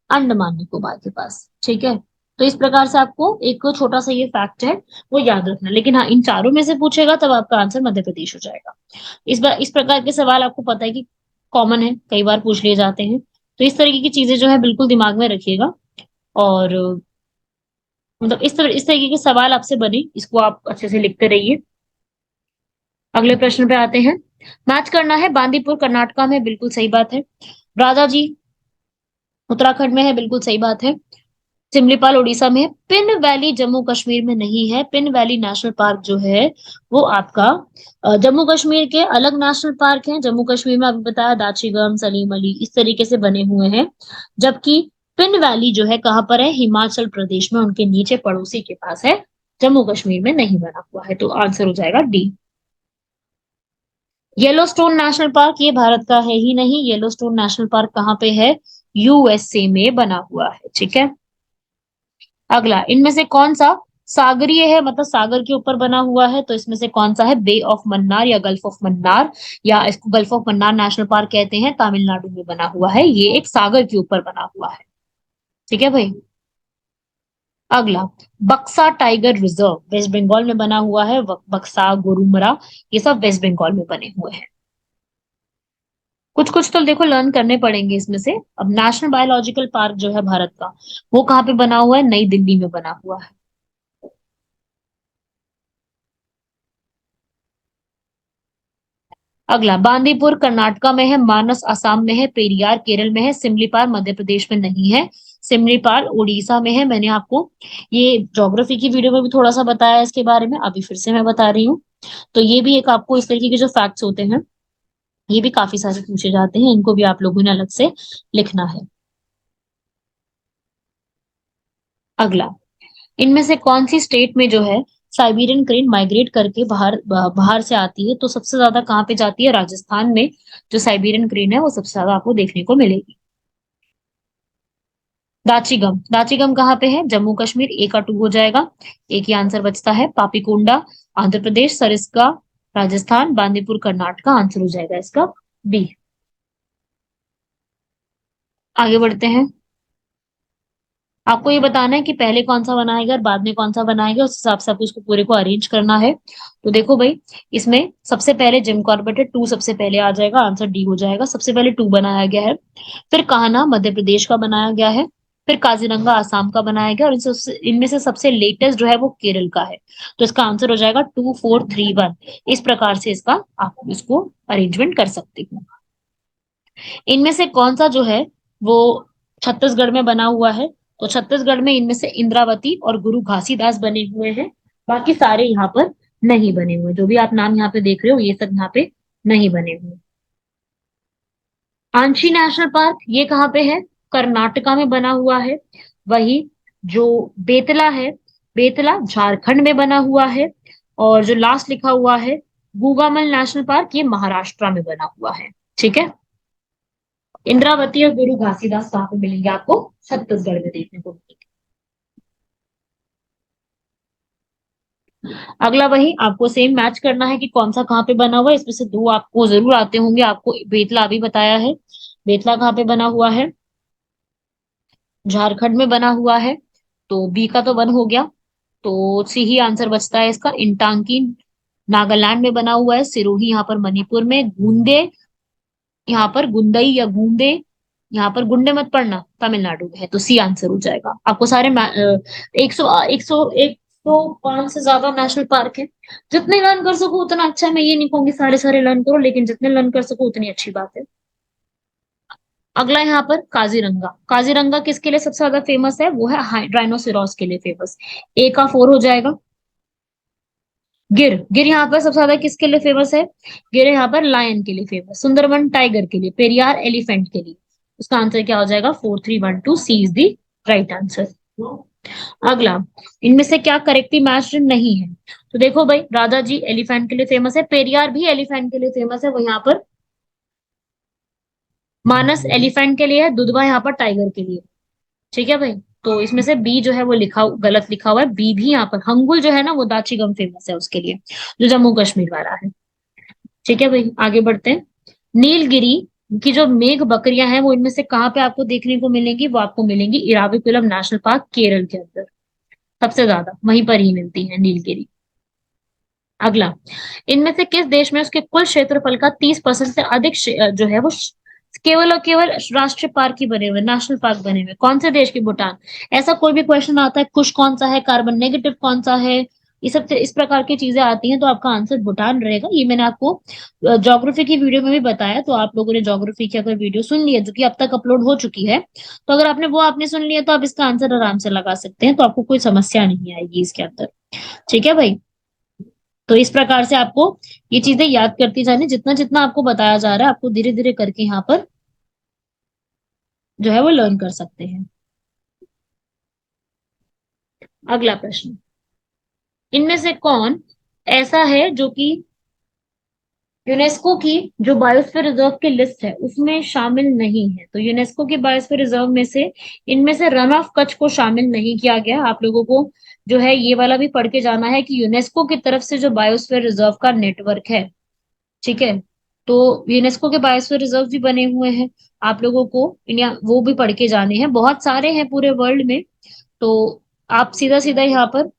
अंडमान निकोबार के पास। ठीक है, तो इस प्रकार से आपको एक छोटा सा ये फैक्ट है वो याद रखना। लेकिन हाँ, इन चारों में से पूछेगा तब आपका आंसर मध्य प्रदेश हो जाएगा। इस बार इस प्रकार के सवाल आपको पता है कि कॉमन है, कई बार पूछ लिए जाते हैं, तो इस तरीके की चीजें जो है बिल्कुल दिमाग में रखिएगा। और मतलब इस तरीके के सवाल आपसे बने, इसको आप अच्छे से लिखते रहिए। अगले प्रश्न पे आते हैं। मैच करना है, बांदीपुर कर्नाटका में, बिल्कुल सही बात है। राजा जी उत्तराखंड में है, बिल्कुल सही बात है। सिमलीपाल उड़ीसा में है। पिन वैली जम्मू कश्मीर में नहीं है। पिन वैली नेशनल पार्क जो है वो आपका जम्मू कश्मीर के अलग नेशनल पार्क हैं। जम्मू कश्मीर में अभी बताया दाचीगम, सलीम अली, इस तरीके से बने हुए हैं। जबकि पिन वैली जो है कहाँ पर है? हिमाचल प्रदेश में, उनके नीचे पड़ोसी के पास है, जम्मू कश्मीर में नहीं बना हुआ है, तो आंसर हो जाएगा डी। येलोस्टोन नेशनल पार्क ये भारत का है ही नहीं। येलोस्टोन नेशनल पार्क कहाँ पे है? यूएसए में बना हुआ है। ठीक है, अगला, इनमें से कौन सा सागरीय है, मतलब सागर के ऊपर बना हुआ है? तो इसमें से कौन सा है? बे ऑफ मन्नार या गल्फ ऑफ मन्नार, या इसको gulf of Mannar national park कहते हैं, तमिलनाडु में बना हुआ है, ये एक सागर के ऊपर बना हुआ है। ठीक है भाई, अगला, बक्सा टाइगर रिजर्व वेस्ट बंगाल में बना हुआ है। बक्सा, गोरुमरा, ये सब वेस्ट बंगाल में बने हुए हैं। कुछ कुछ तो देखो लर्न करने पड़ेंगे इसमें से। अब नेशनल बायोलॉजिकल पार्क जो है भारत का, वो कहाँ पे बना हुआ है? नई दिल्ली में बना हुआ है। अगला, बांदीपुर कर्नाटका में है, मानस असम में है, पेरियार केरल में है, सिमलीपाल मध्य प्रदेश में नहीं है, सिमलीपाल उड़ीसा में है। मैंने आपको ये ज्योग्राफी की वीडियो में भी थोड़ा सा बताया है इसके बारे में, अभी फिर से मैं बता रही हूँ। तो ये भी एक आपको इस तरीके के जो फैक्ट्स होते हैं, ये भी काफी सारे पूछे जाते हैं, इनको भी आप लोगों ने अलग से लिखना है। अगला, इनमें से कौन सी स्टेट में जो है साइबेरियन क्रेन माइग्रेट करके बाहर बाहर से आती है? तो सबसे ज्यादा कहाँ पे जाती है? राजस्थान में जो साइबेरियन क्रेन है वो सबसे ज्यादा आपको देखने को मिलेगी। दाचीगम, दाचीगम कहाँ पे है? जम्मू कश्मीर, ए का 2 हो जाएगा। एक ही आंसर बचता है। पापीकोंडा आंध्र प्रदेश, सरिस्का राजस्थान, बांदीपुर कर्नाटका, आंसर हो जाएगा इसका बी। आगे बढ़ते हैं। आपको ये बताना है कि पहले कौन सा बनाएगा और बाद में कौन सा बनाएगा, उस हिसाब से आपको इसको पूरे को अरेंज करना है। तो देखो भाई, इसमें सबसे पहले जिम कॉर्बेट है, 2 सबसे पहले आ जाएगा, आंसर डी हो जाएगा। सबसे पहले 2 बनाया गया है, फिर कान्हा मध्य प्रदेश का बनाया गया है, फिर काजीरंगा आसाम का बनाया गया, और इनमें से सबसे लेटेस्ट जो है वो केरल का है। तो इसका आंसर हो जाएगा 2 4 3 1। इस प्रकार से इसका आप इसको अरेंजमेंट कर सकते हो। इनमें से कौन सा जो है वो छत्तीसगढ़ में बना हुआ है? तो छत्तीसगढ़ में इनमें से इंद्रावती और गुरु घासीदास बने हुए हैं, बाकी सारे यहाँ पर नहीं बने हुए। जो भी आप नाम यहाँ पे देख रहे हो ये सब यहाँ पे नहीं बने हुए। आंशी नेशनल पार्क ये कहाँ पे है? कर्नाटका में बना हुआ है। वही जो बेतला है, बेतला झारखंड में बना हुआ है। और जो लास्ट लिखा हुआ है गूगामल नेशनल पार्क, ये महाराष्ट्र में बना हुआ है। ठीक है, इंद्रावती और गुरु घासीदास कहाँ पे मिलेंगे आपको? छत्तीसगढ़ में देखने को मिलेंगे। अगला वही आपको सेम मैच करना है कि कौन सा कहाँ पे बना हुआ है। इसमें से दो आपको जरूर आते होंगे। आपको बेतला अभी बताया है, बेतला कहाँ पे बना हुआ है, झारखंड में बना हुआ है। तो बी का तो वन हो गया। तो सी ही आंसर बचता है इसका। इंटांकी नागालैंड में बना हुआ है, सिरोही यहाँ पर मणिपुर में, गूंदे यहाँ पर, गुंदई या गूंदे यहाँ पर, गुंडे मत पढ़ना, तमिलनाडु में है। तो सी आंसर हो जाएगा। आपको सारे 105 से ज्यादा नेशनल पार्क है। जितने लर्न कर सको उतना अच्छा है। मैं ये नहीं कहूंगी सारे सारे लर्न करो, लेकिन जितने लर्न कर सको उतनी अच्छी बात है। अगला यहाँ पर काजीरंगा। काजीरंगा किसके लिए सबसे ज्यादा फेमस है? वो है राइनोसिरोस के लिए फेमस। ए का 4 हो जाएगा। गिर, गिर यहाँ पर सबसे ज्यादा किसके लिए फेमस है? गिर यहाँ पर लायन के लिए फेमस, सुंदरबन टाइगर के लिए, पेरियार एलिफेंट के लिए। उसका आंसर क्या हो जाएगा? 4312, सी इज द राइट आंसर। अगला, इनमें से क्या करेक्टली मैच्ड नहीं है? तो देखो भाई, राधा जी एलिफेंट के लिए फेमस है, पेरियार भी एलिफेंट के लिए फेमस है, वो यहाँ पर मानस एलिफेंट के लिए है, दुधवा यहाँ पर टाइगर के लिए। ठीक है भाई। तो इसमें से बी जो है वो गलत लिखा हुआ है। बी भी यहाँ पर, हंगुल जो है ना वो दाचीगम फेमस है उसके लिए, जो जम्मू कश्मीर वाला है। ठीक है भाई, आगे बढ़ते हैं। नीलगिरी की जो मेघ बकरियां हैं वो इनमें से कहाँ पे आपको देखने को मिलेंगी? वो आपको मिलेंगी इराविकुलम नेशनल पार्क, केरल के अंदर। सबसे ज्यादा वहीं पर ही मिलती है नीलगिरी। अगला, इनमें से किस देश में उसके कुल क्षेत्रफल का 30% से अधिक जो है वो केवल और केवल राष्ट्रीय पार्क ही बने हुए, नेशनल पार्क बने हुए? कौन से देश की? भूटान। ऐसा कोई भी क्वेश्चन आता है, खुश कौन सा है, कार्बन नेगेटिव कौन सा है, ये सब इस प्रकार की चीजें आती हैं, तो आपका आंसर भूटान रहेगा। ये मैंने आपको ज्योग्राफी की वीडियो में भी बताया। तो आप लोगों ने ज्योग्राफी की अगर वीडियो सुन ली है, जो कि अब तक अपलोड हो चुकी है, तो अगर आपने सुन लिया तो आप इसका आंसर आराम से लगा सकते हैं। तो आपको कोई समस्या नहीं आएगी इसके अंदर। ठीक है भाई। तो इस प्रकार से आपको ये चीजें याद करती जानी, जितना जितना आपको बताया जा रहा है आपको धीरे धीरे करके यहाँ पर जो है वो लर्न कर सकते हैं। अगला प्रश्न, इनमें से कौन ऐसा है जो कि यूनेस्को की जो बायोस्फीयर रिजर्व की लिस्ट है उसमें शामिल नहीं है? तो यूनेस्को की बायोस्फीयर रिजर्व में से इनमें से रन ऑफ कच्छ को शामिल नहीं किया गया। आप लोगों को जो है ये वाला भी पढ़ के जाना है कि यूनेस्को की तरफ से जो बायोस्फीयर रिजर्व का नेटवर्क है, ठीक है, तो यूनेस्को के बायोस्फीयर रिजर्व भी बने हुए हैं। आप लोगों को इंडिया वो भी पढ़ के जाने हैं, बहुत सारे हैं पूरे वर्ल्ड में। तो आप सीधा सीधा यहाँ पर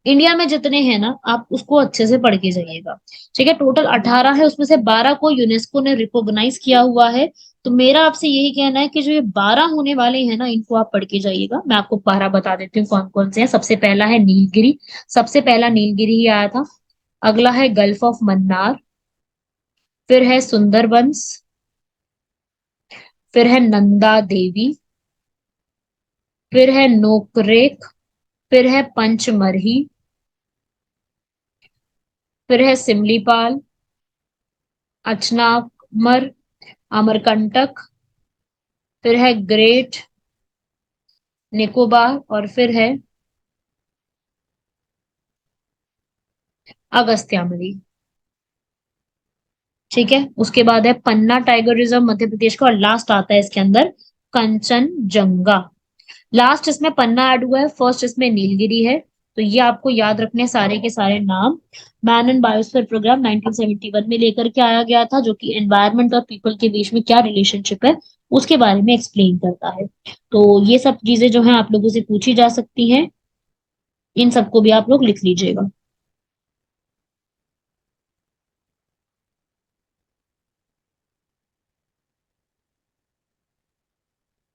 इंडिया में जितने हैं ना, आप उसको अच्छे से पढ़ के जाइएगा। ठीक है, टोटल 18 है, उसमें से 12 को यूनेस्को ने रिकॉग्नाइज किया हुआ है। तो मेरा आपसे यही कहना है कि जो ये 12 होने वाले हैं ना, इनको आप पढ़ के जाइएगा। मैं आपको 12 बता देती हूँ कौन कौन से हैं। सबसे पहला है नीलगिरी, सबसे पहला नीलगिरी ही आया था। अगला है गल्फ ऑफ मन्नार, फिर है सुंदरबंस, फिर है नंदा देवी, फिर है नोकरेक, फिर है पंचमरही, फिर है सिमलीपाल, अचनामर, अमरकंटक, फिर है ग्रेट निकोबार, और फिर है अगस्त्यामली। ठीक है, उसके बाद है पन्ना टाइगर रिजर्व मध्य प्रदेश का, और लास्ट आता है इसके अंदर कंचनजंगा। लास्ट इसमें पन्ना ऐड हुआ है, फर्स्ट इसमें नीलगिरी है। तो ये आपको याद रखने सारे के सारे नाम। मैन एंड बायोस्फीयर प्रोग्राम 1971 में लेकर के आया गया था, जो कि एनवायरनमेंट और पीपल के बीच में क्या रिलेशनशिप है उसके बारे में एक्सप्लेन करता है। तो ये सब चीजें जो है आप लोगों से पूछी जा सकती हैं, इन सबको भी आप लोग लिख लीजिएगा।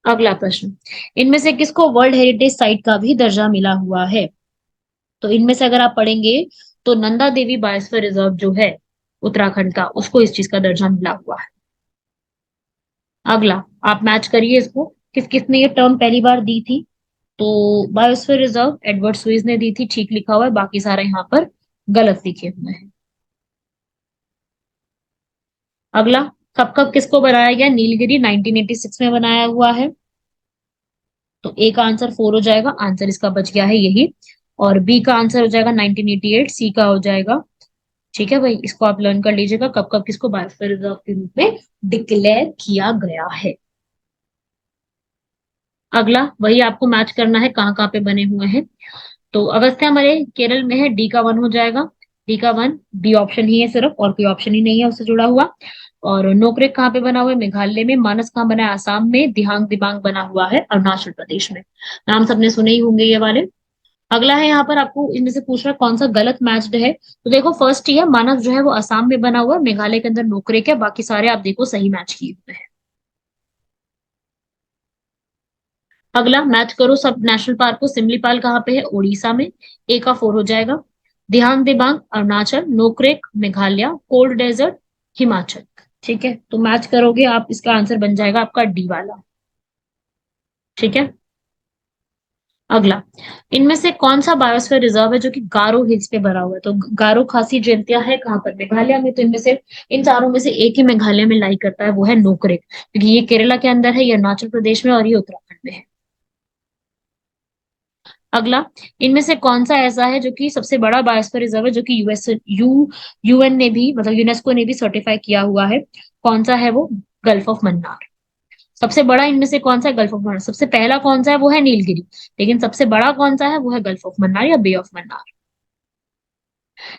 अगला प्रश्न, इनमें से किसको वर्ल्ड हेरिटेज साइट का भी दर्जा मिला हुआ है? तो इनमें से अगर आप पढ़ेंगे तो नंदा देवी बायोस्फीयर रिजर्व जो है उत्तराखंड का, उसको इस चीज का दर्जा मिला हुआ है। अगला, आप मैच करिए इसको, किस किसने ये टर्म पहली बार दी थी? तो बायोस्फीयर रिजर्व एडवर्ड सुइज ने दी थी, ठीक लिखा हुआ है। बाकी सारे यहाँ पर गलत लिखे हुए हैं। अगला, कब कब किसको बनाया गया? नीलगिरी 1986 में बनाया हुआ है। तो ए का आंसर 4 हो जाएगा, आंसर इसका बच गया है यही। और बी का आंसर हो जाएगा 1988, सी का हो जाएगा। ठीक है भाई, इसको आप लर्न कर लीजिएगा कब कब किसको बायोस्फीयर रिजर्व के रूप में डिक्लेयर किया गया है। अगला, वही आपको मैच करना है कहाँ कहाँ पे बने हुए हैं। तो अगस्त्य मरे केरल में है, डी का 1 हो जाएगा। डी का 1, डी ऑप्शन ही है सिर्फ, और कोई ऑप्शन ही नहीं है उससे जुड़ा हुआ। और नोकरेक कहाँ पे बना हुआ है? मेघालय में। मानस कहाँ बना है? आसाम में। दिहांग दिबांग बना हुआ है अरुणाचल प्रदेश में। नाम सबने सुने ही होंगे ये वाले। अगला है यहाँ पर आपको इनमें से पूछ रहा है कौन सा गलत मैच्ड है। तो देखो फर्स्ट ही है, मानस जो है वो असम में बना हुआ है, मेघालय के अंदर नोकरेक है, बाकी सारे आप देखो सही मैच किए हुए हैं। अगला मैच करो सब नेशनल पार्क को। सिमलीपाल कहाँ पे है? उड़ीसा में। ए का 4 हो जाएगा। दिहांग दिबांग अरुणाचल, नोकरेक मेघालय, कोल्ड डेजर्ट हिमाचल। ठीक है, तो मैच करोगे आप, इसका आंसर बन जाएगा आपका डी वाला। ठीक है। अगला, इनमें से कौन सा बायोस्फीयर रिजर्व है जो कि गारो हिल्स पे भरा हुआ है? तो गारो खासी जयंतिया है कहाँ पर? मेघालय में। तो इनमें से इन चारों में से एक ही मेघालय में लाई करता है, वो है नोकरेक, क्योंकि ये केरला के अंदर है, ये अरुणाचल प्रदेश में, और ये उत्तराखंड में है। अगला, इनमें से कौन सा ऐसा है जो कि सबसे बड़ा बायोस्फीयर रिजर्व है, जो कि यूएन ने भी, मतलब यूनेस्को ने भी सर्टिफाई किया हुआ है? कौन सा है वो? Gulf of Mannar. सबसे बड़ा इनमें से कौन सा है? Gulf of Mannar. सबसे पहला कौन सा है? वो है नीलगिरी। लेकिन सबसे बड़ा कौन सा है? वो है गल्फ ऑफ मन्नार या बे ऑफ मन्नार।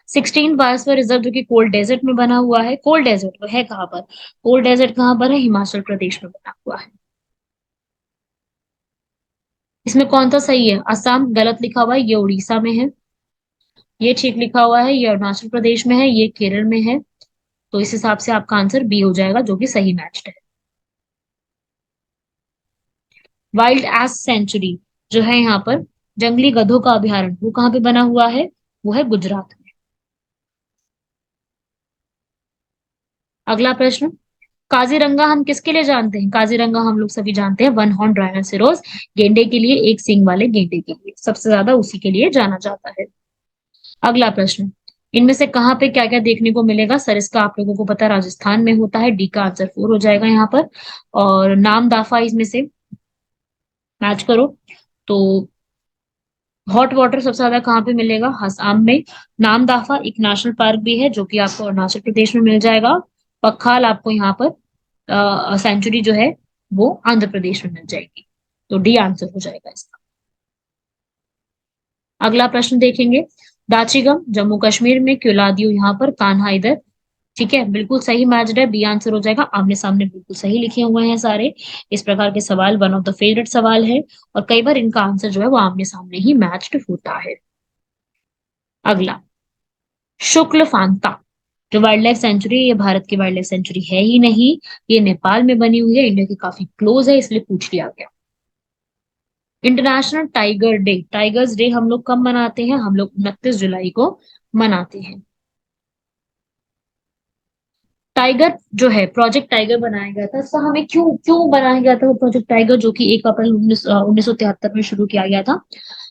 16 बायोस्फीयर रिजर्व जो कि कोल्ड डेजर्ट में बना हुआ है। कोल्ड डेजर्ट वो है कहाँ पर? कोल्ड डेजर्ट कहाँ पर है? हिमाचल प्रदेश में बना हुआ है। इसमें कौन सा सही है? असम गलत लिखा हुआ है, ये उड़ीसा में है। ये ठीक लिखा हुआ है, ये अरुणाचल प्रदेश में है, ये केरल में है। तो इस हिसाब से आपका आंसर बी हो जाएगा, जो कि सही मैच्ड है। वाइल्ड एस सेंचुरी जो है यहाँ पर, जंगली गधों का अभयारण्य, वो कहाँ पे बना हुआ है? वो है गुजरात में। अगला प्रश्न, काजीरंगा हम किसके लिए जानते हैं? काजीरंगा हम लोग सभी जानते हैं वन हॉर्न राइनोसेरोस, गेंडे के लिए, एक सींग वाले गेंडे के लिए, सबसे ज्यादा उसी के लिए जाना जाता है। अगला प्रश्न, इनमें से कहाँ पे क्या क्या देखने को मिलेगा? सरिस्का आप लोगों को पता है राजस्थान में होता है, डी का आंसर 4 हो जाएगा यहाँ पर। और नाम दाफा इसमें से मैच करो तो हॉट वाटर सबसे ज्यादा कहाँ पे मिलेगा? असम में। नाम दाफा एक नेशनल पार्क भी है जो कि आपको अरुणाचल प्रदेश में मिल जाएगा। पखाल आपको यहाँ पर सेंचुरी जो है वो आंध्र प्रदेश में मिल जाएगी। तो डी आंसर हो जाएगा इसका। अगला प्रश्न देखेंगे, दाचिगम जम्मू कश्मीर में, क्योलादियो यहाँ पर, कान्हा इधर। ठीक है, बिल्कुल सही मैच्ड है, बी आंसर हो जाएगा। आमने सामने बिल्कुल सही लिखे हुए हैं सारे। इस प्रकार के सवाल वन ऑफ द फेवरेट सवाल है, और कई बार इनका आंसर जो है वो आमने सामने ही मैच्ड होता है। अगला, शुक्ल फांता जो वाइल्ड लाइफ सेंचुरी, ये भारत की वाइल्ड लाइफ सेंचुरी है ही नहीं, ये नेपाल में बनी हुई है, इंडिया के काफी क्लोज है, इसलिए पूछ लिया गया। International tiger day, tigers day हम लोग कब मनाते हैं? हम लोग 29 जुलाई को मनाते हैं। टाइगर जो है, प्रोजेक्ट टाइगर बनाया गया था, उसका हमें क्यों क्यों बनाया गया था वो प्रोजेक्ट टाइगर, जो कि 1 अप्रैल 1973 में शुरू किया गया था?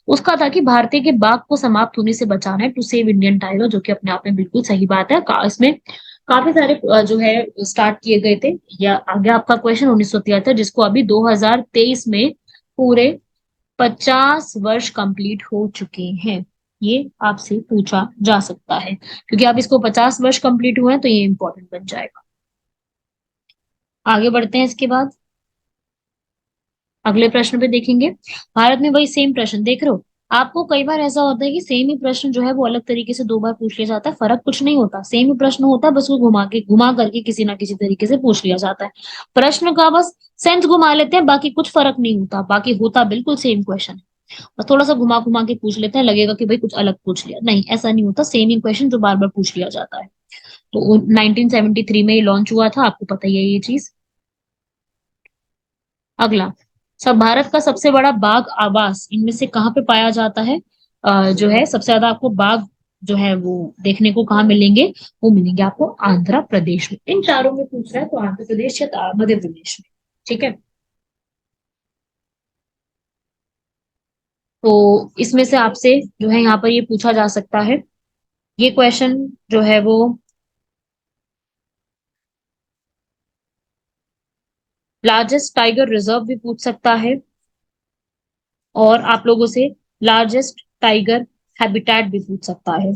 उसका था कि भारतीय के बाघ को समाप्त होने से बचाना है, टू सेव इंडियन टाइगर, जो कि अपने आप में बिल्कुल सही बात है। इसमें काफी सारे जो है स्टार्ट किए गए थे। या आगे आपका क्वेश्चन 1973, जिसको अभी 2023 में पूरे 50 वर्ष कंप्लीट हो चुके हैं, ये आपसे पूछा जा सकता है, क्योंकि अब इसको 50 वर्ष कंप्लीट हुए हैं, तो ये इंपॉर्टेंट बन जाएगा। आगे बढ़ते हैं इसके बाद अगले प्रश्न पे देखेंगे। भारत में वही सेम प्रश्न देख रहे हो, आपको कई बार ऐसा होता है कि सेम ही प्रश्न जो है वो अलग तरीके से 2 बार पूछ लिया जाता है, फर्क कुछ नहीं होता, सेम ही प्रश्न होता है, बस वो घुमा करके किसी ना किसी तरीके से पूछ लिया जाता है। प्रश्न का बस सेंस घुमा लेते हैं, बाकी कुछ फर्क नहीं होता, बाकी होता बिल्कुल सेम क्वेश्चन है। और थोड़ा सा घुमा घुमा के पूछ लेते हैं, लगेगा कि भाई कुछ अलग पूछ लिया, नहीं ऐसा नहीं होता, सेम ही क्वेश्चन जो बार बार पूछ लिया जाता है। तो 1973 में ये लॉन्च हुआ था, आपको पता ही है ये चीज। अगला, सब भारत का सबसे बड़ा बाघ आवास इनमें से कहाँ पे पाया जाता है? जो है सबसे ज्यादा आपको बाघ जो है वो देखने को कहाँ मिलेंगे? वो मिलेंगे आपको आंध्र प्रदेश में। इन चारों में पूछ रहा है तो आंध्र प्रदेश या मध्य प्रदेश में। ठीक है, तो इसमें से आपसे जो है यहाँ पर ये पूछा जा सकता है, ये क्वेश्चन जो है वो लार्जेस्ट टाइगर रिजर्व भी पूछ सकता है, और आप लोगों से लार्जेस्ट टाइगर हैबिटेट भी पूछ सकता है।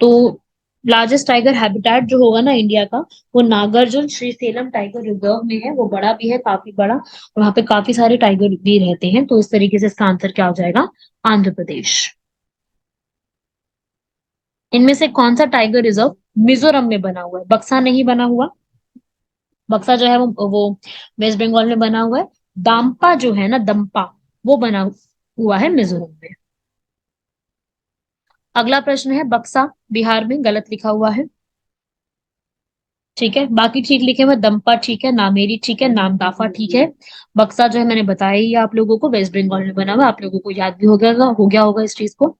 तो लार्जेस्ट टाइगर हैबिटेट जो होगा ना इंडिया का, वो नागार्जुन श्रीसेलम टाइगर रिजर्व में है, वो बड़ा भी है, काफी बड़ा, और वहां पे काफी सारे टाइगर भी रहते हैं। तो इस तरीके से इसका आंसर क्या हो जाएगा? आंध्र प्रदेश। इनमें से कौन सा टाइगर रिजर्व मिजोरम में बना हुआ है? बक्सा नहीं बना हुआ, बक्सा जो है वो वेस्ट बंगाल में बना हुआ है। दाम्पा जो है ना, दम्पा, वो बना हुआ है मिजोरम में। अगला प्रश्न है, बक्सा बिहार में, गलत लिखा हुआ है। ठीक है, बाकी ठीक लिखे हुए, दम्पा ठीक है, नामेरी ठीक है, नामदाफा ठीक है। बक्सा जो है मैंने बताया ही है आप लोगों को, वेस्ट बंगाल में बना हुआ है, आप लोगों को याद भी हो गया होगा इस चीज को।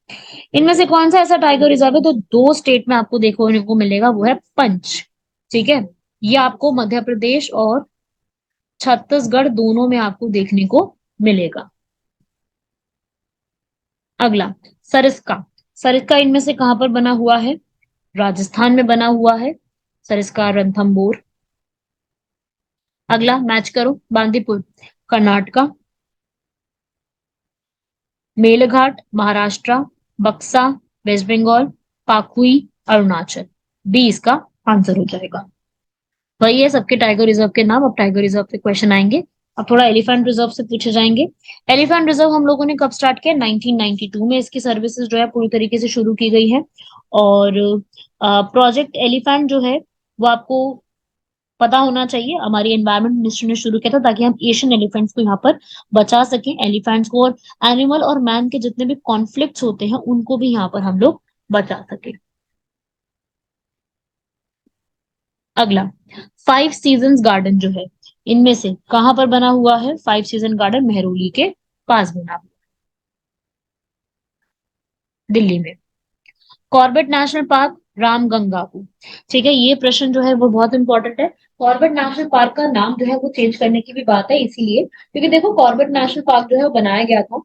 इनमें से कौन सा ऐसा टाइगर रिजर्व है तो दो स्टेट में आपको देखने को मिलेगा, वो है पंच। ठीक है, ये आपको मध्य प्रदेश और छत्तीसगढ़ दोनों में आपको देखने को मिलेगा। अगला, सरिस्का। सरिस्का इनमें से कहां पर बना हुआ है? राजस्थान में बना हुआ है, सरिस्का रणथंबोर। अगला मैच करो, बांदीपुर कर्नाटका, मेलघाट महाराष्ट्र, बक्सा वेस्ट बंगाल, पाकुई अरुणाचल। बी इसका आंसर हो जाएगा। वही है सबके टाइगर रिजर्व के नाम। अब टाइगर रिजर्व पे क्वेश्चन आएंगे। अब थोड़ा एलिफेंट रिजर्व से पूछे जाएंगे। एलिफेंट रिजर्व हम लोगों ने कब स्टार्ट किया? 1992 में इसकी सर्विसेज जो है पूरी तरीके से शुरू की गई है। और प्रोजेक्ट एलिफेंट जो है वो आपको पता होना चाहिए, हमारी एनवायरमेंट मिनिस्ट्री ने शुरू किया था ताकि हम एशियन एलिफेंट्स को यहाँ पर बचा सकें, एलिफेंट्स को, और एनिमल और मैन के जितने भी कॉन्फ्लिक्ट्स होते हैं उनको भी यहाँ पर हम लोग बचा सके। अगला, फाइव सीजन्स गार्डन जो है इनमें से कहां पर बना हुआ है? फाइव सीजन गार्डन मेहरौली के पास बना हुआ, दिल्ली में। Corbett national park Ramgangapur. ठीक है, ये प्रश्न जो है वो बहुत इंपॉर्टेंट है। कॉर्बेट नेशनल पार्क का नाम जो है वो चेंज करने की भी बात है, इसीलिए क्योंकि देखो कॉर्बेट नेशनल पार्क जो है वो बनाया गया था,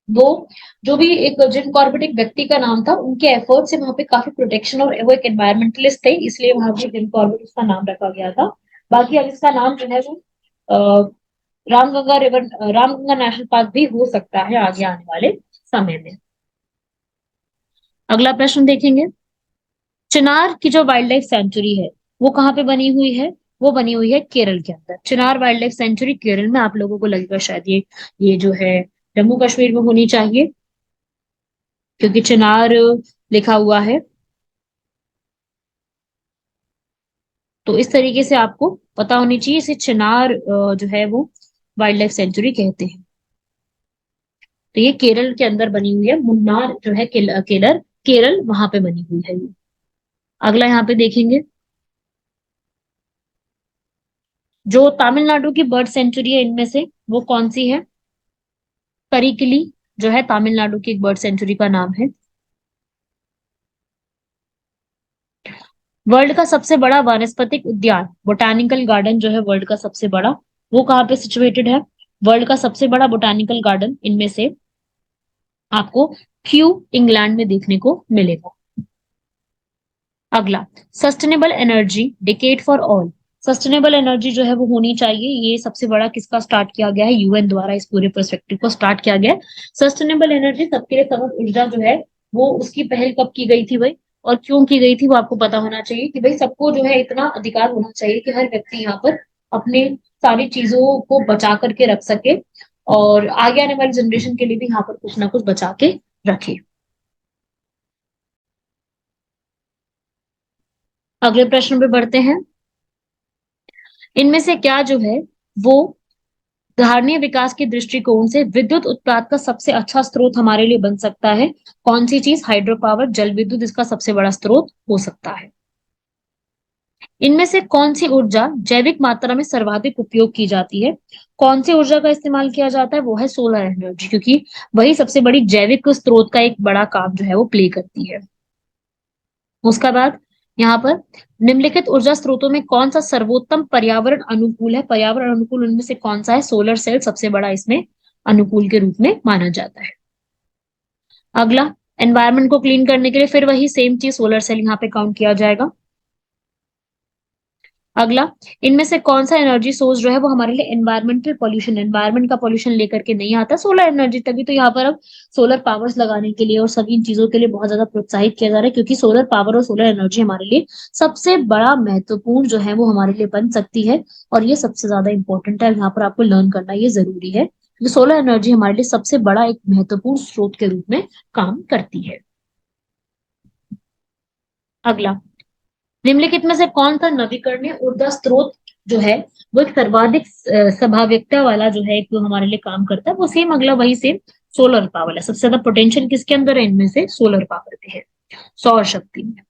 वो जो भी एक जिम कॉर्बेट एक व्यक्ति का नाम था, उनके एफर्ट से वहां पे काफी प्रोटेक्शन, और वो एक एनवायरमेंटलिस्ट थे, इसलिए वहां पे जिम कॉर्बेट उसका नाम रखा गया था। बाकी अब इसका नाम जो है वो Ramganga river, Ramganga national park भी हो सकता है आगे आने वाले समय में। अगला प्रश्न देखेंगे, चिनार की जो वाइल्ड लाइफ सेंचुरी है वो कहाँ पे बनी हुई है? वो बनी हुई है केरल के अंदर। चिनार वाइल्ड लाइफ सेंचुरी केरल में, आप लोगों को लगेगा शायद ये जो है जम्मू कश्मीर में होनी चाहिए, क्योंकि चिनार लिखा हुआ है। तो इस तरीके से आपको पता होनी चाहिए, इसे चिनार जो है वो वाइल्ड लाइफ सेंचुरी कहते हैं। तो ये केरल के अंदर बनी हुई है, मुन्नार जो है केरल वहां पे बनी हुई है ये। अगला यहाँ पे देखेंगे, जो तमिलनाडु की बर्ड सेंचुरी है इनमें से वो कौन सी है? करिकली जो है तमिलनाडु की एक बर्ड सेंचुरी का नाम है। वर्ल्ड का सबसे बड़ा वानस्पतिक उद्यान, बोटानिकल गार्डन जो है वर्ल्ड का सबसे बड़ा, वो कहाँ पे सिचुएटेड है? वर्ल्ड का सबसे बड़ा बोटानिकल गार्डन इनमें से आपको क्यू इंग्लैंड में देखने को मिलेगा। अगला, sustainable energy decade for all. Sustainable energy जो है वो होनी चाहिए, ये सबसे बड़ा किसका स्टार्ट किया गया है? यूएन द्वारा इस पूरे पर्सपेक्टिव को स्टार्ट किया गया है। सस्टेनेबल एनर्जी, सबके लिए समझ ऊर्जा जो है वो उसकी पहल कब की गई थी भाई, और क्यों की गई थी, वो आपको पता होना चाहिए कि भाई सबको जो है इतना अधिकार होना चाहिए कि हर व्यक्ति यहाँ पर अपने सारी चीजों को बचा करके रख सके, और आगे आने वाली जनरेशन के लिए भी यहाँ पर कुछ ना कुछ बचा के रखे। अगले प्रश्न पे बढ़ते हैं। इनमें से क्या जो है वो धारणीय विकास के दृष्टिकोण से विद्युत उत्पाद का सबसे अच्छा स्रोत हमारे लिए बन सकता है? कौन सी चीज? हाइड्रो पावर, जल विद्युत इसका सबसे बड़ा स्रोत हो सकता है। इनमें से कौन सी ऊर्जा जैविक मात्रा में सर्वाधिक उपयोग की जाती है? कौन सी ऊर्जा का इस्तेमाल किया जाता है? वो है सोलर एनर्जी, क्योंकि वही सबसे बड़ी जैविक स्रोत का एक बड़ा काम जो है वो प्ले करती है। उसका बाद यहाँ पर निम्नलिखित ऊर्जा स्रोतों में कौन सा सर्वोत्तम पर्यावरण अनुकूल है? पर्यावरण अनुकूल उनमें से कौन सा है? सोलर सेल सबसे बड़ा इसमें अनुकूल के रूप में माना जाता है। अगला, एनवायरनमेंट को क्लीन करने के लिए फिर वही सेम चीज, सोलर सेल यहाँ पे काउंट किया जाएगा। अगला, इनमें से कौन सा एनर्जी सोर्स जो है वो हमारे लिए एनवायरमेंटल पॉल्यूशन, एनवायरमेंट का पॉल्यूशन लेकर के नहीं आता? Solar energy. तभी तो यहाँ पर अब सोलर पावर्स लगाने के लिए और सभी इन चीजों के लिए बहुत ज्यादा प्रोत्साहित किया जा रहा है, क्योंकि सोलर पावर और सोलर एनर्जी हमारे लिए सबसे बड़ा महत्वपूर्ण जो है वो हमारे लिए बन सकती है, और ये सबसे ज्यादा इंपॉर्टेंट है, यहाँ पर आपको लर्न करना ये जरूरी है, क्योंकि सोलर एनर्जी हमारे लिए सबसे बड़ा एक महत्वपूर्ण स्रोत के रूप में काम करती है। अगला, निम्नलिखित में से कौन सा नवीकरणीय ऊर्जा स्रोत जो है वो एक सर्वाधिक संभाव्यता वाला जो है, एक जो हमारे लिए काम करता है, वो सेम अगला वही सेम सोलर पावर है। सबसे ज्यादा पोटेंशियल किसके अंदर है? इनमें से सोलर पावर पे है, सौर शक्ति में।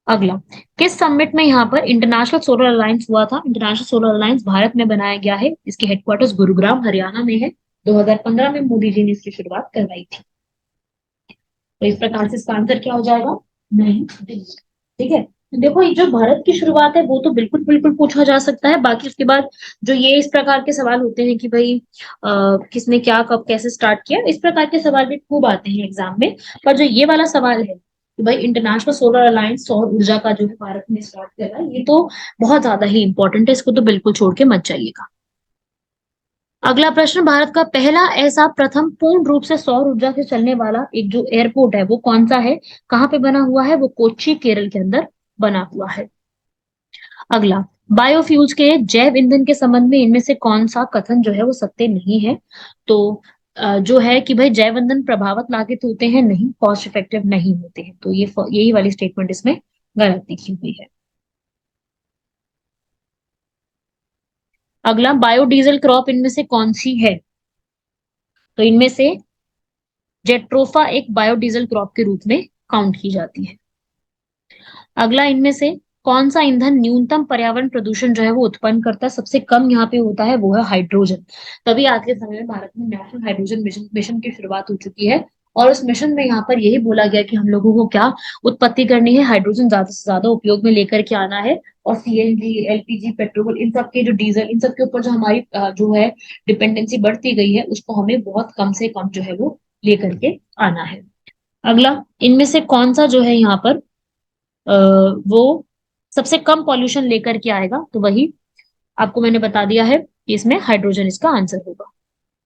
अगला, किस समिट में यहाँ पर इंटरनेशनल सोलर अलायंस हुआ था? इंटरनेशनल सोलर अलायंस भारत में बनाया गया है, इसकी हेडक्वार्टर्स गुरुग्राम हरियाणा में है। 2015 में मोदी जी ने इसकी शुरुआत करवाई थी। तो इस प्रकार से इसका आंसर क्या हो जाएगा? नहीं, ठीक है। तो देखो, ये जो भारत की शुरुआत है वो तो बिल्कुल बिल्कुल पूछा जा सकता है। बाकी उसके बाद जो ये इस प्रकार के सवाल होते हैं कि भाई किसने क्या कब कैसे स्टार्ट किया, इस प्रकार के सवाल भी खूब आते हैं एग्जाम में। पर जो ये वाला सवाल है कि भाई इंटरनेशनल सोलर अलायंस सौर ऊर्जा का जो है भारत ने स्टार्ट करा, ये तो बहुत ज्यादा ही इंपॉर्टेंट है, इसको तो बिल्कुल छोड़ के मत जाइएगा। अगला प्रश्न, भारत का पहला ऐसा प्रथम पूर्ण रूप से सौर ऊर्जा से चलने वाला एक जो एयरपोर्ट है वो कौन सा है? कहाँ पे बना हुआ है? वो कोच्चि केरल के अंदर बना हुआ है। अगला, बायोफ्यूल्स के जैव ईंधन के संबंध में इनमें से कौन सा कथन जो है वो सत्य नहीं है? तो जो है कि भाई जैव ईंधन प्रभावित लागत होते हैं, नहीं, कॉस्ट इफेक्टिव नहीं होते हैं। तो ये यही वाली स्टेटमेंट इसमें गलत लिखी हुई है। अगला, बायोडीजल क्रॉप इनमें से कौन सी है? तो इनमें से जेट्रोफा एक बायोडीजल क्रॉप के रूप में काउंट की जाती है। अगला, इनमें से कौन सा ईंधन न्यूनतम पर्यावरण प्रदूषण जो है वो उत्पन्न करता है? सबसे कम यहाँ पे होता है वो है हाइड्रोजन। तभी आज के समय में भारत में नेशनल हाइड्रोजन मिशन मिशन की शुरुआत हो चुकी है। और उस मिशन में यहाँ पर यही बोला गया कि हम लोगों को क्या उत्पत्ति करनी है, हाइड्रोजन ज्यादा से ज्यादा उपयोग में लेकर के आना है। और सीएनजी, एलपीजी, पेट्रोल, इन सब के जो डीजल, इन सब के ऊपर जो हमारी जो है डिपेंडेंसी बढ़ती गई है, उसको हमें बहुत कम से कम जो है वो लेकर के आना है। अगला, इनमें से कौन सा जो है यहाँ पर वो सबसे कम पॉल्यूशन लेकर के आएगा? तो वही आपको मैंने बता दिया है कि इसमें हाइड्रोजन इसका आंसर होगा।